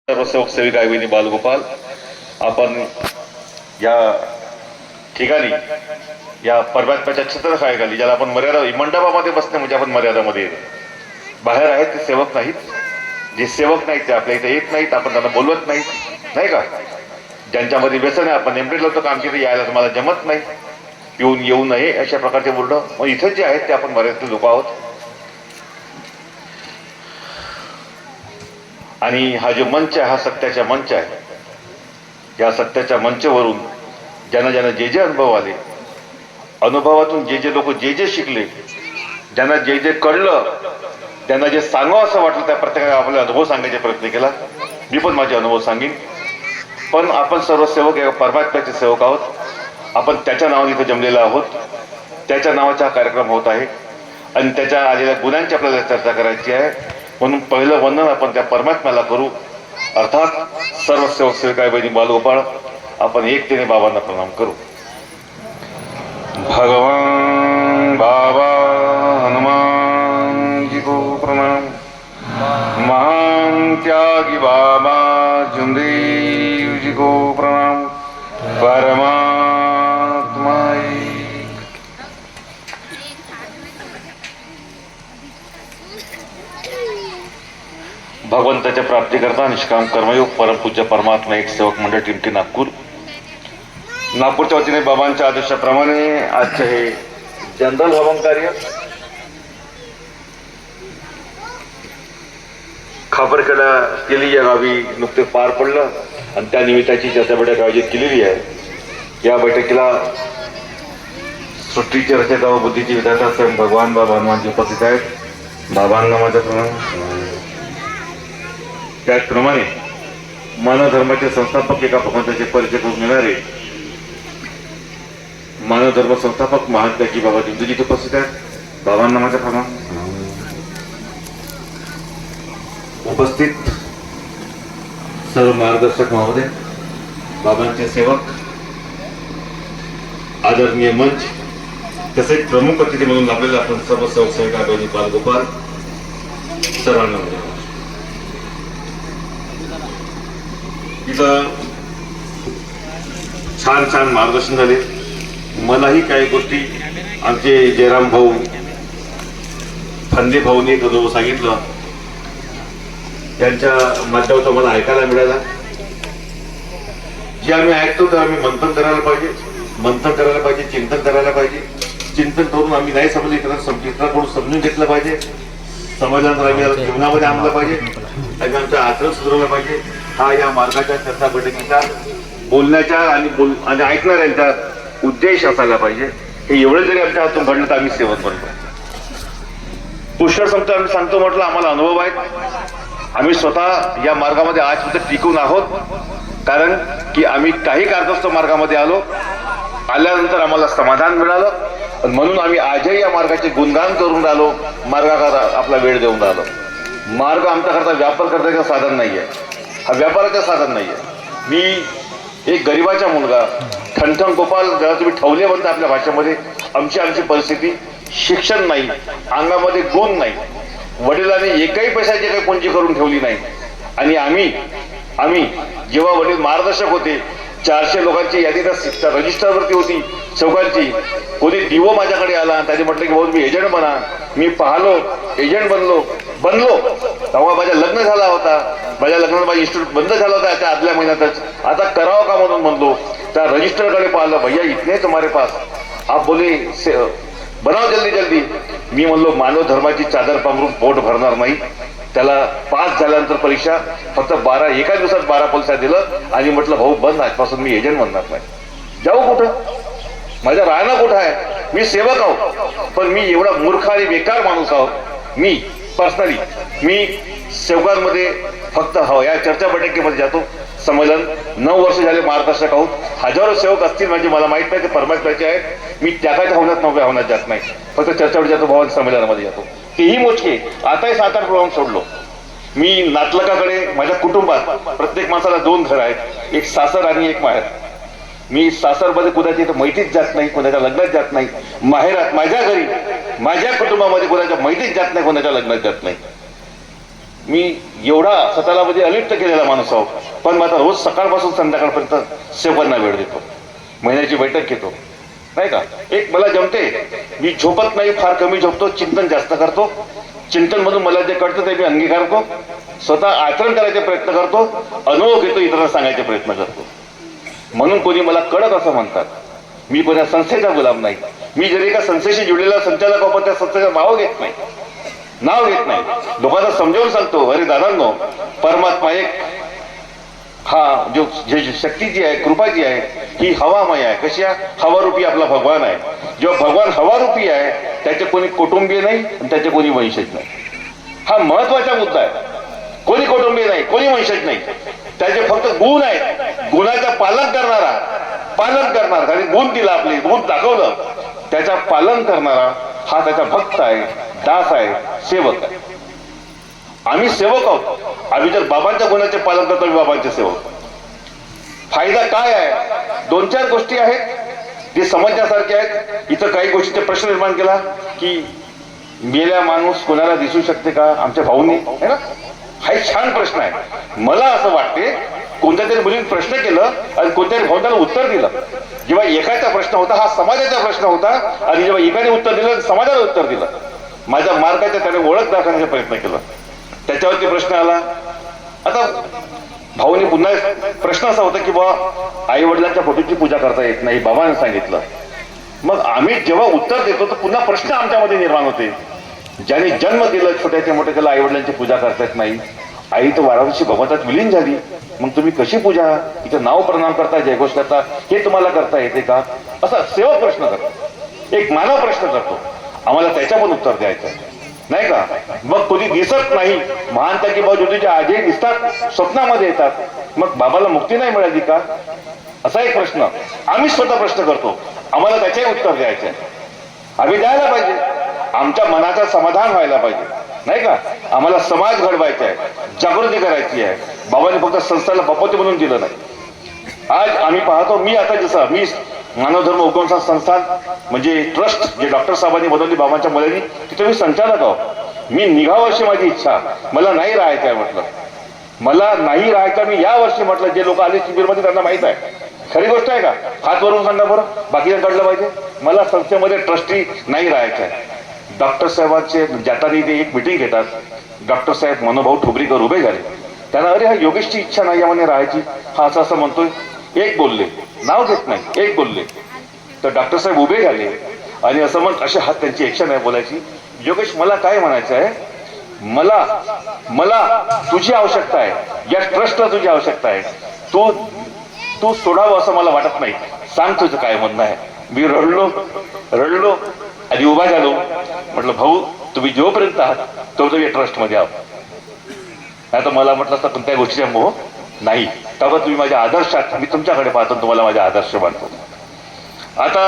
सर्व सेवक सेविका वहिनी बालगोपाल, आपण या ठिकाणी या परमात्म्याच्या छत्रछायेखाली, ज्याला आपण मर्यादा मंडपामध्ये बसणे म्हणजे आपण मर्यादामध्ये येतो. बाहेर आहेत ते सेवक नाहीत, जे सेवक नाहीत ते आपल्या इथे येत नाहीत, आपण त्यांना बोलवत नाही, नाही का? ज्यांच्यामध्ये व्यसन आहे, आपण नेमके लोक आमच्या इथे यायला तुम्हाला जमत नाही, पिऊन येऊ नये अशा प्रकारचे बोलणं. मग इथे जे आहेत ते आपण मर्यादित लोक आहोत. आणि हा जो मंच आहे हा सत्याचा मंच आहे. या सत्याच्या मंचावरून ज्यांना ज्यांना जे जे अनुभव आले, अनुभवातून जे जे लोक जे जे शिकले, ज्यांना जे जे कळलं, त्यांना जे सांगावं असं वाटलं, त्या प्रत्येकाने आपला अनुभव सांगायचा प्रयत्न केला. मी पण माझे अनुभव सांगेन. पण आपण सर्व सेवक या परमात्म्याचे सेवक आहोत. आपण त्याच्या नावाने इथं जमलेला आहोत. त्याच्या नावाचा कार्यक्रम होत आहे आणि त्याच्या आलेल्या गुणांची आपल्याला चर्चा करायची आहे. म्हणून पहिलं वंदन आपण त्या परमात्म्याला करू. अर्थात सर्व सेवक सेविका बहिणी बालगोपाळ, आपण एकतेने बाबांना प्रणाम करू. भगवान बाबा हनुमान जी को प्रणाम. महान त्यागी बाबा जुमदेव जी को प्रणाम. परमात्मा भगवंताच्या प्राप्तीकरता निष्काम कर्मयोग परमपूज्य परमात्मा एक सेवक मंडळ टिमकी नागपूरच्या वतीने बाबांच्या आदेशाप्रमाणे आजचे हे जनरल हवन कार्य खापरखेडा केली या गावी नुकते पार पडलं आणि त्या निमित्ताची चर्चा बैठक आयोजित केलेली आहे. या बैठकीला सृष्टीचे रचयिता व बुद्धीचे विधाता स्वयं भगवान बाबा हनुमानजी उपस्थित आहेत. बाबांना माझा प्रणाम. त्याचप्रमाणे मानव धर्माचे संस्थापक एका भगवंताचे परिचय करून देणारे मानव धर्म संस्थापक महात्यागी बाबा जुमदेवजी उपस्थित आहेत. बाबांना माझा प्रणाम. उपस्थित सर्व मार्गदर्शक महोदय, बाबांचे सेवक, आदरणीय मंच, तसेच प्रमुख अतिथी म्हणून लाभलेले आपण सर्व सेवक सेविका बहिणी बालगोपाल, सर्वांना इथं छान छान मार्गदर्शन झाले. मलाही काही गोष्टी आमचे जयराम भाऊ फंदे भाऊनी एक अनुभव सांगितलं, त्यांच्या माध्यमातून मला ऐकायला मिळाला. जे आम्ही ऐकतो तर आम्ही मंथन करायला पाहिजे, चिंतन करायला पाहिजे. चिंतन करून आम्ही नाही समजलं इतरांकडून समजून घेतलं पाहिजे. समजल्यानंतर आम्ही जीवनामध्ये आणलं पाहिजे, आम्ही आमचं आचरण सुधारलं पाहिजे. हा या मार्गाच्या चर्चा बैठकीचा बोलण्याच्या आणि ऐकणाऱ्यांचा उद्देश असायला पाहिजे. हे एवढं जरी आमच्या हातून घडलं तर आम्ही सेवक बनतो. पुष्कळ संगतो आम्ही सांगतो, म्हटलं आम्हाला अनुभव आहेत. आम्ही स्वतः या मार्गामध्ये आजपर्यंत टिकून आहोत, कारण की आम्ही काही कारणास्तव मार्गामध्ये आल्यानंतर आम्हाला समाधान मिळालं. म्हणून आम्ही आजही या मार्गाचे गुणगान करून राहिलो, मार्गाकरता आपला वेळ देऊन राहिलो. मार्ग आमच्याकरता व्यापार करण्याचं साधन नाहीये, हा व्यापाराचं साधन नाहीये. मी एक गरिबाचा मुलगा, ठणठण गोपाल, ज्याला तुम्ही ठवले म्हणता आपल्या भाषेमध्ये, आमची परिस्थिती, शिक्षण नाही, अंगामध्ये गुण नाही, वडिलांनी एकही पैशाची काही पुंजी करून ठेवली नाही. आणि आम्ही जेव्हा वडील मार्गदर्शक होते, 400 लोकांची यादी त्या रजिस्टरवरती होती चौकांची. कोणी दिवो माझ्याकडे आला, त्याने म्हटलं की भाऊ मी एजंट बना. मी पाहलो, एजंट बनलो. तेव्हा माझ्या लग्न झाला होता, माझ्या लग्नात माझी इन्स्टिट्यूट बंद झाला होता त्या आदल्या महिन्यातच. आता करावं का म्हणून म्हणलो, त्या रजिस्टरकडे पाहिलं, भैया इतने तुम्हारे पास, आप बोले बनाव जल्दी. मी म्हणलो मानव धर्माची चादर पांघरून पोट भरणार नाही. त्याला पास झाल्यानंतर परीक्षा फक्त एका दिवसात 12 परीक्षा दिलं आणि म्हटलं भाऊ बंद, आजपासून मी एजंट बनणार नाही. जाऊ कुठं, माझ्या राहणं कुठं आहे? मी सेवक आहो, पण मी एवढा मूर्ख आणि बेकार माणूस आहो. मी पर्सनली सेवकांमध्ये फक्त या चर्चा बैठकीमध्ये जातो. संमेलन 9 वर्ष झाले मार्गदर्शक आहोत. हजारो सेवक असतील म्हणजे मला माहित नाही, ते परमात्म्याचे आहेत. मी त्यागाच्या हवनात नव्या हवनात जात नाही, फक्त चर्चावर जातो, भवन संमेलनामध्ये जातो, तेही मोजके. आताही 7-8 प्रोग्राम सोडलो. मी नातलकाकडे, माझ्या कुटुंबात प्रत्येक माणसाला 2 घर आहेत, एक सासर आणि एक माहेर. मी सासरमध्ये कुणाच्या इथं मैतीच जात नाही, कोणाच्या लग्नात जात नाही. माहेरात माझ्या घरी माझ्या कुटुंबामध्ये कोणाच्या मैतीच जात नाही, कोणाच्या लग्नात जात नाही. मी एवढा स्वतःला म्हणजे अलिप्त केलेला माणूस आहो, पण मग आता रोज सकाळपासून संध्याकाळपर्यंत सेवांना वेळ देतो, महिन्याची बैठक घेतो, नाही का. एक मला जमते, मी झोपत नाही, फार कमी झोपतो, चिंतन जास्त करतो. चिंतन मधून मला जे कळतं ते मी अंगीकारतो, स्वतः आचरण करायचे प्रयत्न करतो, अनुभव घेतो, इतरांना सांगायचे प्रयत्न करतो. म्हणून कोणी मला कडक असं म्हणतात. मी कोणा संस्थेचा गुलाम नाही. मी जरी एका संस्थेशी जुळलेला संचालक आपण त्या संस्थेचं नाव घेत नाही, लोकांना समजावून सांगतो, अरे दादांनो, परमात्मा एक, हा जो जे शक्ती जी आहे, कृपा जी आहे, ही हवामय आहे. कशी आहे? हवारूपी आपला भगवान आहे. जेव्हा भगवान हवारूपी आहे, त्याचे कोणी कुटुंबीय नाही आणि त्याचे कोणी वंशज नाही. हा महत्वाचा मुद्दा आहे. कोणी कुटुंबीय नाही, कोणी वंशज नाही, त्याचे फक्त गुण आहेत. गुणाचं पालन करणारा आणि गुण दिला, आपले गुण दाखवलं, त्याचा पालन करणारा हा त्याचा भक्त आहे, दास आहे, सेवक आहे. आम्ही सेवक आहोत. आम्ही जर बाबांच्या गुणाचे पालन करतो, आम्ही बाबांचे सेवक. फायदा काय आहे? 2-4 गोष्टी आहेत जे समजण्यासारखे आहेत. इथं काही गोष्टीचा प्रश्न निर्माण केला की मेल्या माणूस कोणाला दिसू शकते का, आमच्या भाऊंनी, है ना. हा एक छान प्रश्न आहे. मला असं वाटते, कोणत्या तरी मुलीने प्रश्न केलं आणि कोणत्यातरी भाऊंना उत्तर दिलं. जेव्हा एकाचा प्रश्न होता, हा समाजाचा प्रश्न होता, आणि जेव्हा एकाने उत्तर दिलं, समाजाला उत्तर दिलं. माझ्या मार्गाच्या त्याने ओळख दाखवण्याचा प्रयत्न केला, त्याच्यावरती प्रश्न आला. आता भाऊने पुन्हा प्रश्न असा होता की बा, आई वडिलांच्या फोटोची पूजा करता येत नाही, बाबांनी सांगितलं. मग आम्ही जेव्हा उत्तर देतो तर पुन्हा प्रश्न आमच्यामध्ये निर्माण होते. ज्याने जन्म दिला, छोट्याचे मोठे केलं, आई वडिलांची पूजा करता येत नाही. आई तर वाराणसी भगवंतात विलीन झाली, मग तुम्ही कशी पूजा, तिचं नाव प्रणाम करता, जयघोष करता, हे तुम्हाला करता येते का, असा सेवक प्रश्न करतो, एक मानव प्रश्न करतो. आम्हाला त्याच्या पण उत्तर द्यायचं आहे, नाही का. मग कोणी दिसत नाही, महानता की बाबा ज्योतीच्या आजही दिसतात, स्वप्नामध्ये येतात, मग बाबाला मुक्ती नाही मिळाली का, असा एक प्रश्न आम्ही स्वतः प्रश्न करतो. आम्हाला त्याचेही उत्तर द्यायचे आहे. आम्ही द्यायला पाहिजे. आमच्या मनाचं समाधान व्हायला पाहिजे, नाही का. आम्हाला समाज घडवायचा आहे, जागृती करायची आहे. बाबांनी फक्त संस्थेला बापोती म्हणून दिलं नाही. आज आम्ही पाहतो, मी आता जसं मी मानवधर्म उगम संस्थान म्हणजे ट्रस्ट जे डॉक्टर साहेबांनी बनवली बाबांच्या मुलांनी, तिथे मी संचालक आहो. मी निघावं अशी माझी इच्छा. मला नाही राहायचं आहे म्हटलं, मला नाही राहायचं. मी या वर्षी म्हटलं, जे लोक आले शिबिरमध्ये त्यांना माहित आहे. खरी गोष्ट आहे का? हात वरून सांगा बरं, बाकीचं कळलं पाहिजे. मला संस्थेमध्ये ट्रस्टी नाही राहायचं आहे. डॉक्टर साहेबांचे जाताना ते एक मिटिंग घेतात. डॉक्टर साहेब मनोभाऊ ठोबरीकर उभे झाले. त्यांना, अरे हा योगेशची इच्छा नाही यामध्ये राहायची, हा असं असं म्हणतोय. एक बोलले, नाव घेत नाही, एक बोलले. तर डॉक्टर साहेब उभे झाले आणि असं म्हणत, असे हात त्यांची एक्शन आहे बोलायची. योगेश, मला काय म्हणायचं आहे, मला तुझी आवश्यकता आहे, या ट्रस्टला तुझी आवश्यकता आहे. तू सोडावं असं मला वाटत नाही. सांग तुझं काय म्हणणं आहे. मी रडलो आणि उभा झालो. म्हटलं, भाऊ तुम्ही जोपर्यंत आहात तोपर्यंत या ट्रस्टमध्ये आहोत. नाही तर मला म्हटलं असतं कोणत्या गोष्टीचा मोह नाही. तेव्हा तुम्ही माझ्या आदर्शात, मी तुमच्याकडे पाहतो, तुम्हाला माझा आदर्श मानतो. आता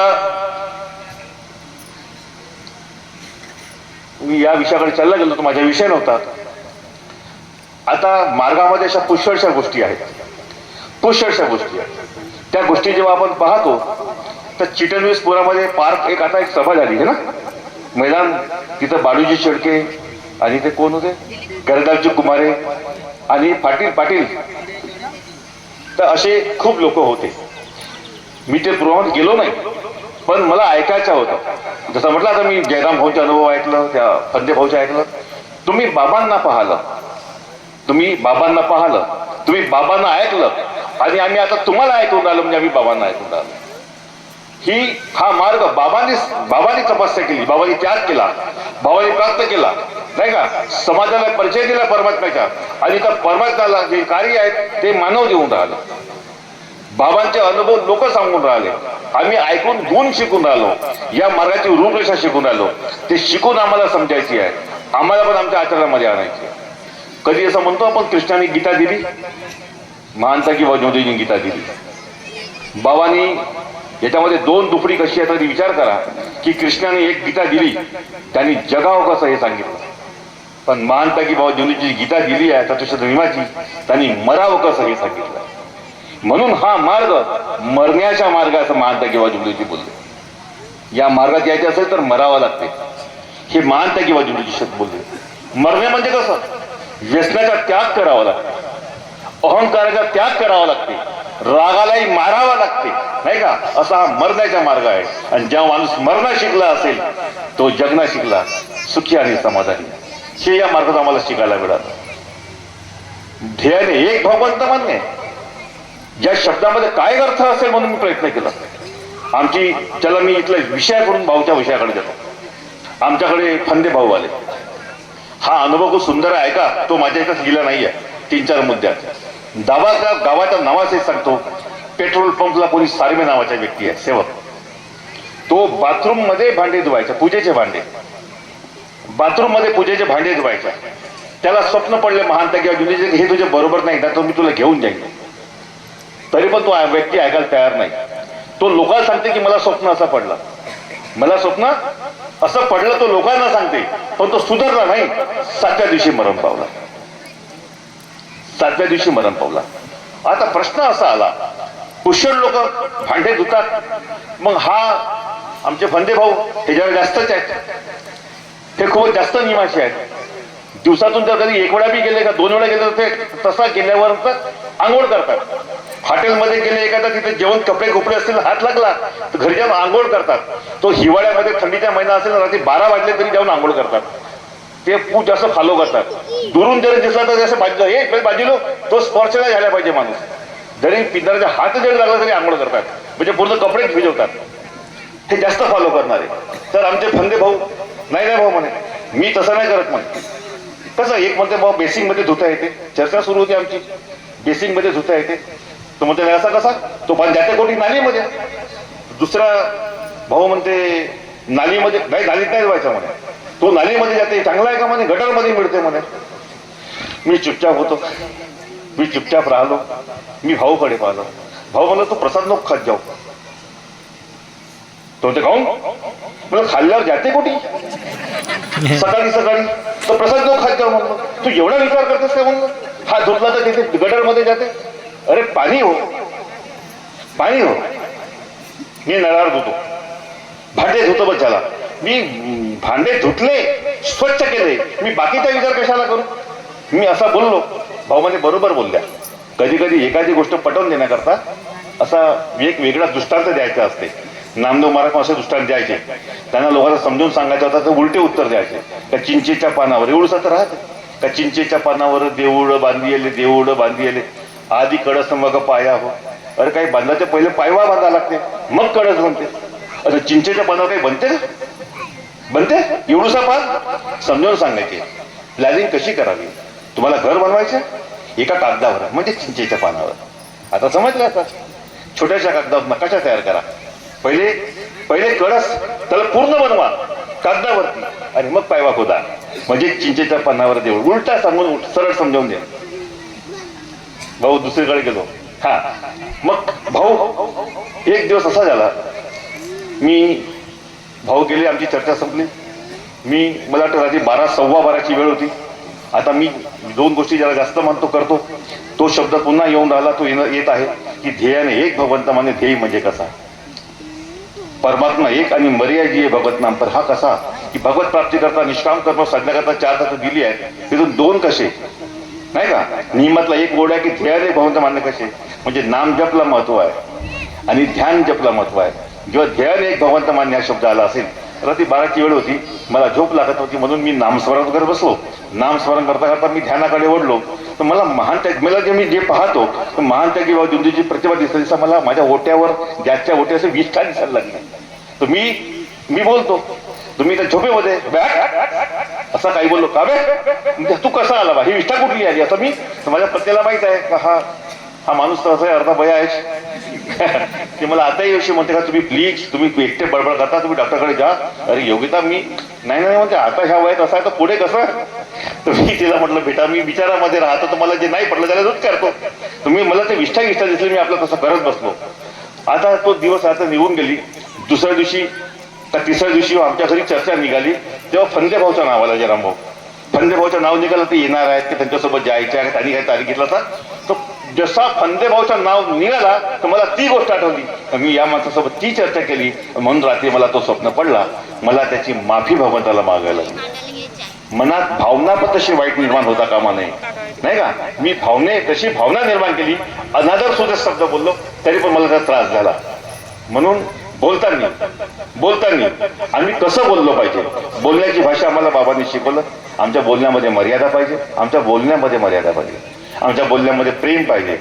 मी या विषयाकडे चालला गेलो तर माझा विषय नव्हता. आता मार्गामध्ये अशा पुष्कळशा गोष्टी आहेत. त्या गोष्टी जेव्हा आपण पाहतो तर चिटणवीसपुरामध्ये पार्क एक सभा झाली आहे ना, मैदान, तिथं बाळूजी शेळके आणि ते कोण होते, गरदालजी कुमारे आणि पाटील, तर असे खूप लोक होते. मी ते प्रोग्रामात गेलो नाही, पण मला ऐकायचं होतं. जसं म्हटलं, आता मी जयराम भाऊचा अनुभव ऐकलं, त्या फंदे भाऊचं ऐकलं. तुम्ही बाबांना पाहिलं, तुम्ही बाबांना ऐकलं, आणि आम्ही आता तुम्हाला ऐकून राहिलो, म्हणजे आम्ही बाबांना ऐकून राहिलो. हा मार्ग बाबांनी तपस्या केली, बाबांनी त्याग केला, बाबांनी प्राप्त केला, नाही का. समाजाला परिचय दिला परमात्म्याचा, आणि त्या परमात्म्याला जे कार्य आहेत ते मानव देऊन राहिलं. बाबांचे अनुभव लोक सांगून राहिले, आम्ही ऐकून गुण शिकून राहिलो, या मार्गाची रूपरेषा शिकून राहिलो. ते शिकून आम्हाला समजायची आहे, आम्हाला पण आमच्या आचरणामध्ये आणायची आहे. कधी असं म्हणतो आपण, कृष्णाने गीता दिली, महानता की मोदींनी गीता दिली. बाबांनी याच्यामध्ये 2 दुफडी कशी आहे तरी विचार करा की कृष्णाने एक गीता दिली, त्यांनी जगावं कसं हे सांगितलं. पण महानता की मोदींची गीता दिली आहे चतुष्ट नियमाची, त्यांनी मरावं कसं हे सांगितलं. म्हणून हा मार्ग मरण्याच्या मार्गाचं महानता की मोदींची बोलले. या मार्गात यायचे असेल तर मरावं लागते, हे महानता की मोदींची शब्द बोलले. मरणे म्हणजे कसं, व्यसनाचा त्याग करावा लागतो, अहंकाराचा त्याग करावा लागते, रागालाही मारावा लागते, नाही का? असा हा मरण्याचा मार्ग आहे. आणि जेव्हा माणूस मरणा शिकला असेल तो जगना शिकला, सुखी आणि समाधानी. हे या मार्गात आम्हाला शिकायला मिळालं. ध्येयाने एक भगवंत मान्य. या शब्दामध्ये काय अर्थ असेल म्हणून मी प्रयत्न केला. आमची चला मी इथल्या विषयाकडून भाऊच्या विषयाकडे जातो. आमच्याकडे फंदे भाऊ आले. हा अनुभव खूप सुंदर आहे का, तो माझ्या इथं गेला नाहीये. 3-4 मुद्द्यात गावाच्या नावाचे सांगतो. पेट्रोल पंपला कोणी सारमे नावाचा व्यक्ती आहे, सेवक. तो बाथरूम मध्ये भांडे धुवायचा, पूजेचे भांडे, बाथरूम मध्ये पूजेचे भांडे धुवायचा. त्याला स्वप्न पडले महानता किंवा जुनीचे, हे तुझे बरोबर नाही ना, तर मी तुला घेऊन जाईन. तरी पण तो व्यक्ती ऐकायला तयार नाही. तो लोकांना सांगते की मला स्वप्न असं पडलं, मला स्वप्न असं पडलं. तो लोकांना सांगते, पण तो सुधारला नाही. 7व्या दिवशी मरण पावला. 7व्या दिवशी मरण पावला. आता प्रश्न असा आला, कुशल लोक भांडे धुतात, मग हा आमचे फंदे भाऊ हे जरा जास्तच आहेत, हे खूप जास्त नियमाचे आहेत. दिवसातून जर कधी 1 वेळा बी गेले का 2 वेळा गेले तर ते तसा गेल्यावर आंघोळ करतात. हॉटेलमध्ये गेले एखादा, तिथे जेवण कपडे खोपडे असतील, हात लागला तर घरी जाऊन आंघोळ करतात. तो हिवाळ्यामध्ये थंडीचा महिना असेल, रात्री 12 वाजले तरी जाऊन आंघोळ करतात. ते खूप जास्त फॉलो करतात. दुरून जरी दिसला तर जसं बाजूलो तो स्पर्श नाही झाला पाहिजे माणूस. जरी पिंजराचा हात जरी लागला तरी आंघोळ करतात, म्हणजे पूर्ण कपडे भिजवतात. हे जास्त फॉलो करणारे. तर आमचे फंदे भाऊ नाही भाऊ म्हणे, मी तसं नाही करत म्हणे. कसं एक म्हणते भाऊ बेसिंग मध्ये धुता येते. चर्चा सुरू होती आमची, बेसिंग मध्ये धुता येते. तो म्हणते असा कसा, तो पण जाते कोटी नालीमध्ये. दुसरा भाऊ म्हणते नालीमध्ये नाही, नालीत नाही धुवायचा म्हणे, तो नालीमध्ये जाते. चांगला आहे का म्हणे, गटरमध्ये मिळते म्हणे. मी चुपचाप होतो, मी चुपचाप राहिलो. मी भाऊकडे पाहिलो. भाऊ म्हणलं तू प्रसाद नको खात जाऊ. तो म्हणते खाऊन, मला खाल्ल्यावर जाते कोटी सकाळी सकाळी, तो प्रसाद नको खात जाऊ म्हणलं. तू एवढा विचार करतेस का म्हणलं. हा धुतला तर तिथे गटरमध्ये जाते. अरे पाणी हो, पाणी हो. मी नळावर धुतो, भांडे धुतो. बस झाला. मी भांडे धुतले, स्वच्छ केले, मी बाकीचा विचार कशाला करू. मी असा बोललो. भाऊ मध्ये बरोबर बोलल्या. कधी कधी एखादी गोष्ट पटवून देण्याकरता असा एक वेगळा दृष्टांत द्यायचा असते. नामदेव महाराज असे दृष्टांत द्यायचे. त्यांना लोकांना समजून सांगायचं होतं तर उलटे उत्तर द्यायचे. का चिंचेच्या पानावर एवढंच तर राहते का, चिंचेच्या पानावर देऊळ बांधिले, देऊळ बांधिले, आधी कळस मग पाया हो. अरे काही बांधायचे पहिले पायवा बांधा लागते, मग कळस बनते. अरे चिंचेच्या पानावर काही बनते का, बनते एवढूसा पान. समजावून सांगायचे. प्लॅनिंग कशी करावी. तुम्हाला घर बनवायचं एका कागदावर, म्हणजे चिंचेच्या पानावर. आता समजलं. आता छोट्याशा कागदावर नकाशा तयार करा. पहिले कळस त्याला पूर्ण बनवा कागदावरती, आणि मग पायवा खोदा, म्हणजे चिंचेच्या पानावर देऊळ. उलटा सांगून सरळ समजावून द्या. भाऊ दुसरीकडे गेलो. हा मग भाऊ एक दिवस असा झाला, मी भाऊ गेले, आमची चर्चा संपली. मला वाटतं रात्री 12, 12:15ची वेळ होती. आता मी 2 गोष्टी जरा जास्त मानतो करतो. तो शब्द पुन्हा येऊन राहिला, तो येत आहे की ध्येयाने एक भगवंत माने. ध्येय म्हणजे कसा, परमात्मा एक आणि मर्यादा जी आहे भगवत नाम पर. हा कसा की भगवत प्राप्ती करता निष्काम कर्म साधण्याकरता 4 तत्व दिली आहेत, तिथून 2 कसे नाही का. नियमातला एक गोड आहे की ध्येयाने भगवंत मानणे कसे, म्हणजे नाम जपला महत्व आहे आणि ध्यान जपला महत्व आहे. जेव्हा ध्यान एक भगवंत मान्य हा शब्द आला असेल, रात्री 12ची वेळ होती, मला झोप लागत होती, म्हणून मी नामस्मरण वगैरे बसलो. नामस्मरण करता करता मी ध्यानाकडे ओढलो. तर मला महान त्याग, मला जे मी जे पाहतो महान त्यागी बाबा दिंडूची प्रतिभा दिसते, तसा मला माझ्या ओट्यावर ज्याच्या ओट्याचे विष्ठा दिसायला लागली. तर मी बोलतो, तुम्ही त्या झोपेमध्ये असं काही बोललो का बे, तू कसा आला बा, ही विष्ठा कुठली आली. असं मी, माझ्या पत्नीला माहित आहे का हा माणूस तर असं आहे, अर्धा बया आहे. ते मला आताही अशी म्हणते का तुम्ही एकटे बडबड करता, तुम्ही डॉक्टरकडे जा. अरे योगिता मी नाही म्हणते, आता ह्या वयात असं आहे तर पुढे कसं. तर मी तिला म्हटलं बेटा मी विचारामध्ये राहतो, तर मला जे नाही पडलं त्याला दूध करतो. तुम्ही मला ते विष्ठा दिसली, मी आपलं तसं करत बसलो. आता तो दिवस आता निघून गेली. दुसऱ्या दिवशी का तिसऱ्या दिवशी आमच्या घरी चर्चा निघाली, तेव्हा फंदे भाऊचं नाव आलं. जयरामभाऊ फंदे भाऊचं नाव निघालं, ते येणार आहेत की त्यांच्यासोबत जायचे आहे, त्यांनी काही तारीख घेतला होता. तो जसा फंदे भाऊचं नाव निघाला तर मला ती गोष्ट आठवली. मी या माणसासोबत ती चर्चा केली, म्हणून रात्री मला तो स्वप्न पडला. मला त्याची माफी भगवंताला मागायला लागली. मनात भावना पण तशी वाईट निर्माण होता कामा नये, नाही का? मी तशी भावना निर्माण केली, अनादर सुद्धा शब्द बोललो तरी पण मला त्याचा त्रास झाला. म्हणून बोलताना आम्ही कसं बोललो पाहिजे, बोलण्याची भाषा आम्हाला बाबांनी शिकवलं. आमच्या बोलण्यामध्ये मर्यादा पाहिजे, आमच्या बोलण्यामध्ये प्रेम पाहिजे.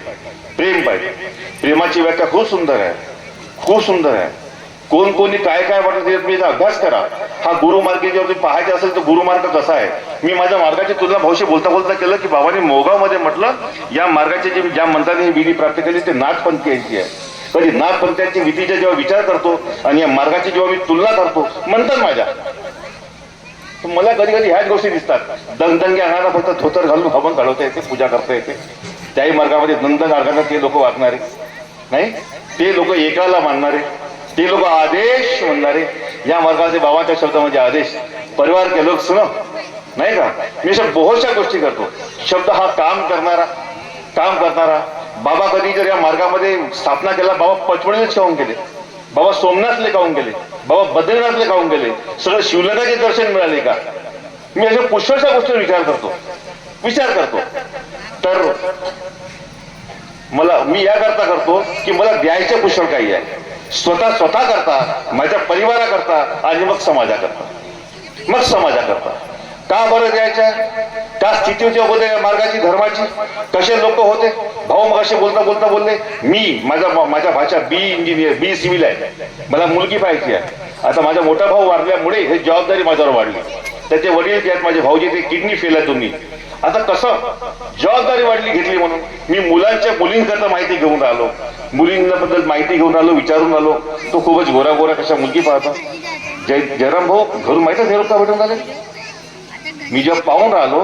प्रेमाची व्याख्या खूप सुंदर आहे. कोणी काय वाटतं तुम्ही अभ्यास करा. हा गुरुमार्ग जेव्हा तुम्ही पाहायचे असेल तर गुरुमार्ग कसा आहे. मी माझ्या मार्गाची तुलना भाऊशी बोलता केलं की बाबांनी मोगावमध्ये म्हटलं ज्या मार्गाची ज्या मंत्राने ही विधी प्राप्त केली ते नाथपंथीयांची आहे. कधी नाथपंथीयांची विधीचा जेव्हा विचार करतो आणि या मार्गाची जेव्हा मी तुलना करतो म्हणतात माझ्या, तर मला कधी ह्याच गोष्टी दिसतात. दंगदंगे अंगाला फक्त धोतर घालून हवन घालवता येते, पूजा करता येते. त्याही मार्गामध्ये मार्गाने ते लोक वागणारे नाही, ते लोक एकाला मानणारे, ते लोक आदेश म्हणणारे. या मार्गाचे बाबांच्या शब्द म्हणजे आदेश. परिवार के लोक सुनो, नाही का? मी अशा बहुतशा गोष्टी करतो. शब्द हा काम करणारा. बाबा कधी जर या मार्गामध्ये स्थापना केला, बाबा पचमढीलाच खाऊन गेले, बाबा सोमनाथले खाऊन गेले, बाबा बद्रीनाथले खाऊन गेले, सगळं शिवलिंगाचे दर्शन मिळाले का? मी अशा पुष्कळशा गोष्टीवर विचार करतो. तर मी याकरता करतो की मला द्यायचं पुष्कळ काही आहे. स्वतः करता, माझ्या परिवाराकरता आणि मग समाजाकरता. का बरं द्यायचं? त्या स्थितीच्या होते मार्गाची, धर्माची. कसे लोक होते भाऊ मग असे बोलता बोलले, मी माझ्या भाषा बी सिव्हिल आहे, मला मुलगी पाहिजे आहे. आता माझा मोठा भाऊ वारल्यामुळे हे जबाबदारी माझ्यावर वाढली. त्याचे वडील जे आहेत माझे भाऊजी ते किडनी फेल आहे तुम्ही. आता कसं जबाबदारी वाढली घेतली म्हणून मी मुलींकरता माहिती घेऊन राहिलो, मुलींबद्दल माहिती घेऊन राहिलो, विचारून राहिलो. तो खूपच गोरा कशा मुलगी पाहतो. जयराम भाऊ घरून माहिती निरोप का भेटून राहिले. मी जेव्हा पाहून राहिलो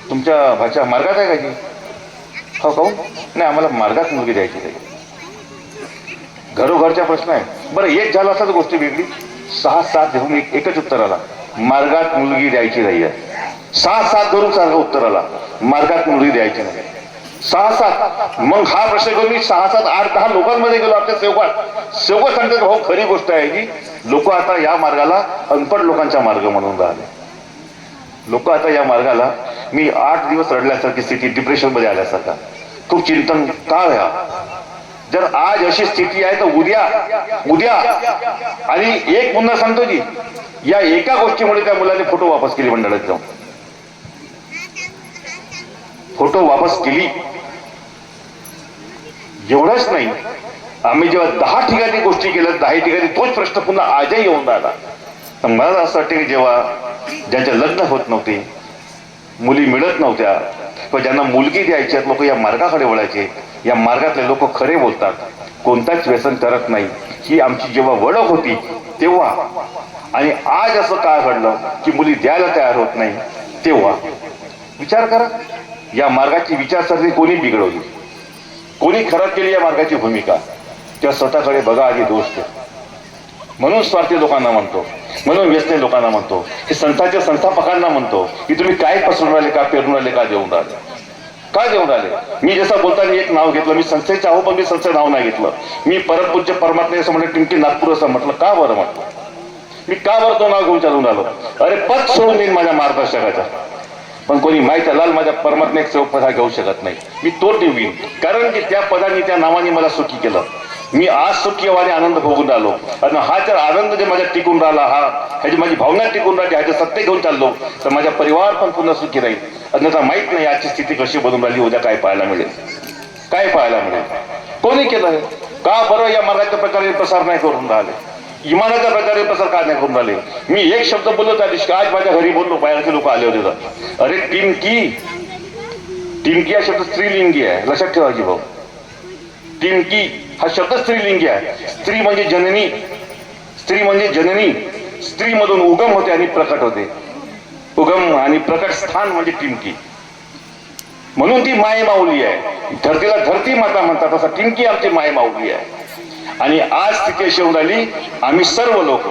तुमच्या भाषा मार्गात आहे का की हो काहून नाही, आम्हाला मार्गात मुलगी द्यायची नाही. घरोघरचा प्रश्न आहे. बरं एक झालं असं गोष्टी वेगळी. 6-7 धरून एकच उत्तर आला, मार्गात मुलगी द्यायची नाही आहे. 6-7 धरून सारखं उत्तर आला, मार्गात मुलगी द्यायची नाही. 6-7. मग हा प्रश्न घेऊन मी 6-7 8-10 लोकांमध्ये गेलो. आपल्या सेवक सांगतात भाऊ खरी गोष्ट आहे की लोक आता या मार्गाला अनपढ लोकांचा मार्ग म्हणून राहिले. लोक आता या मार्गाला, मी 8 दिवस रडल्यासारखी स्थिती, डिप्रेशन मध्ये आल्यासारखा खूप चिंतन का व्हा. जर आज अशी स्थिती आहे तर उद्या आणि एक पुन्हा सांगतो की या एका गोष्टीमुळे त्या मुलाने फोटो वापस केली, मंडळात जाऊन फोटो वापस केली. एवढंच नाही, आम्ही जेव्हा 10 ठिकाणी गोष्टी केल्या, 10 ठिकाणी तोच प्रश्न पुन्हा आजही येऊन राहिला. तर मला असं वाटतं की जेव्हा ज्यांचे लग्न होत नव्हते, मुली मिळत नव्हत्या, किंवा ज्यांना मुलगी द्यायची लोक या मार्गाकडे वळायचे. या मार्गातले लोक खरे बोलतात, कोणताच व्यसन करत नाही. ही आमची जेव्हा ओळख होती तेव्हा, आणि आज असं काय घडलं की मुली द्यायला तयार होत नाही तेव्हा. विचार करा, या मार्गाची विचारसरणी कोणी बिघडवली, कोणी खराब केली या मार्गाची भूमिका, तेव्हा स्वतःकडे बघा आधी दोस्त. म्हणून स्वार्थी लोकांना म्हणतो, म्हणून व्यसनी लोकांना म्हणतो, हे संस्थांच्या संस्थापकांना म्हणतो की तुम्ही काय पसरून राहिले, का पेरून राहिले, का देऊन राहिले. मी जसं बोलताना एक नाव घेतलं, मी संस्थेचं आहो पण मी संस्थेचं नाव नाही घेतलं. मी परमपूज्य परमात्मा असं म्हटलं, टिंकी नागपूर असं म्हटलं. का बरं म्हटलं, मी का बरं तो नाव घेऊन चालून आलो. अरे पद सोडून देईन माझ्या मार्गदर्शकाचा, पण कोणी माहिती लाल माझ्या परमात्मा एक सेवक पद हा घेऊ शकत नाही. मी तो ठेवीन, कारण की त्या पदाने, त्या नावाने मला सुखी केलं. मी आज सुखी आणि आनंद भोगून राहिलो. आणि हा जर आनंद जे माझ्या टिकून राहिला, ह्याची माझी भावना टिकून राहिली, ह्याचे सत्य घेऊन चाललो तर माझा परिवार पण पुन्हा सुखी राहील. अन्यथा माहित नाही आजची स्थिती कशी बनून राहिली, उद्या काय पाहायला मिळेल. कोणी केलं, का बरं या मार्गाच्या प्रकारे प्रसार नाही करून राहिले, इमानाच्या प्रकारे प्रसार का नाही करून राहिले. मी एक शब्द बोललो त्या दिवशी, आज माझ्या घरी बोललो, बाहेरचे लोक आले होते तर, अरे टिमकी हा शब्द स्त्रीलिंगी आहे, लक्षात ठेवायची भाऊ. टिमकी हा शब्द स्त्रीलिंगी आहे. स्त्री म्हणजे जननी, स्त्री मधून उगम होते आणि प्रकट होते. उगम आणि प्रकट स्थान म्हणजे टिमकी, म्हणून ती माय माऊली आहे. धरतीला धरती माता म्हणतात, तसं टिमकी आमची माय माऊली आहे. आणि आज स्थिती अशी होऊन राहिली, आम्ही सर्व लोक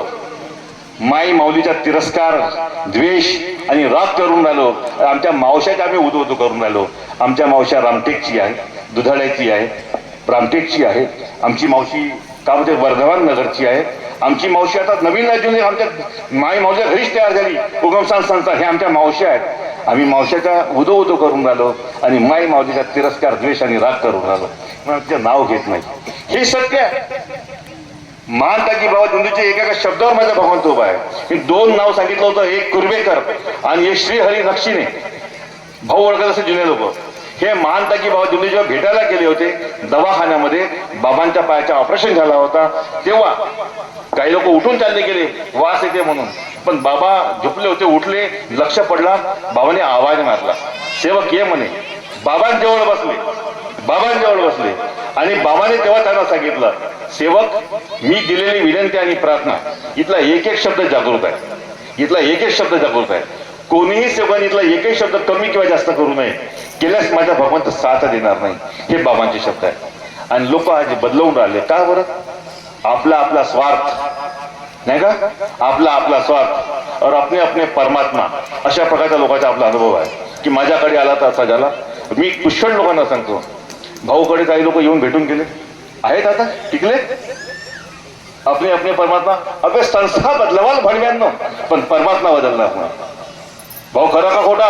माई माऊलीचा तिरस्कार, द्वेष आणि राग करून राहिलो. आमच्या मावशाची आम्ही उदो करून राहिलो. आमच्या मावशा रामटेकची आहे, दुधाळ्याची आहे, रामटेकची आहे. आमची मावशी का म्हणजे वर्धमान नगरची आहे. आमची मावशी आता नवीन अजून आमच्या माई मावशी घरीच तयार झाली, उगमस्थान संस्था, हे आमच्या मावशी आहेत. आम्ही मावशाचा उदो करून राहिलो आणि माई मावशीचा तिरस्कार, द्वेष आणि राग करून राहिलो, मग तिचं नाव घेत नाही. हे सत्य आहे. महान ताकी बाबा धुंदूचे एका शब्दावर माझा भगवंत उभा आहे. मी 2 नाव सांगितलं होतं, एक कुर्वेकर आणि एक श्रीहरी नक्षीने, भाऊ ओळखत असे जुने लोक. हे महान ताकी बाबा धुंदू जेव्हा भेटायला गेले होते दवाखान्यामध्ये, बाबांच्या पायाचा ऑपरेशन झाला होता, तेव्हा काही लोक उठून चालले गेले वास येते म्हणून, पण बाबा झोपले होते, उठले, लक्ष पडला, बाबाने आवाज मारला, सेवक ये म्हणे. बाबांजवळ बसले आणि बाबाने तेव्हा त्यांना सांगितलं, सेवक मी दिलेली विनंती आणि प्रार्थना, इथला एक एक शब्द जागृत आहे. कोणीही सेवकाने इथला एकही शब्द कमी किंवा जास्त करू नये, केल्यास माझा भगवंत साथ देणार नाही. हे बाबांचे शब्द आहेत. आणि लोक आज बदलवून राहिले. का बरं? आपला स्वार्थ नाही का, आपला स्वार्थ और अपने परमात्मा, अशा प्रकारचा लोकांचा आपला अनुभव आहे की माझ्याकडे आला तर असा झाला. मी पुष्कळ लोकांना सांगतो, भाऊकडे काही लोक येऊन भेटून गेले आहेत, आता टिकले अपने परमात्मा. अबे संस्था बदलवाल भडव्यांनो, पण परमात्मा बदलणार नाही. भाऊ खरा का खोटा?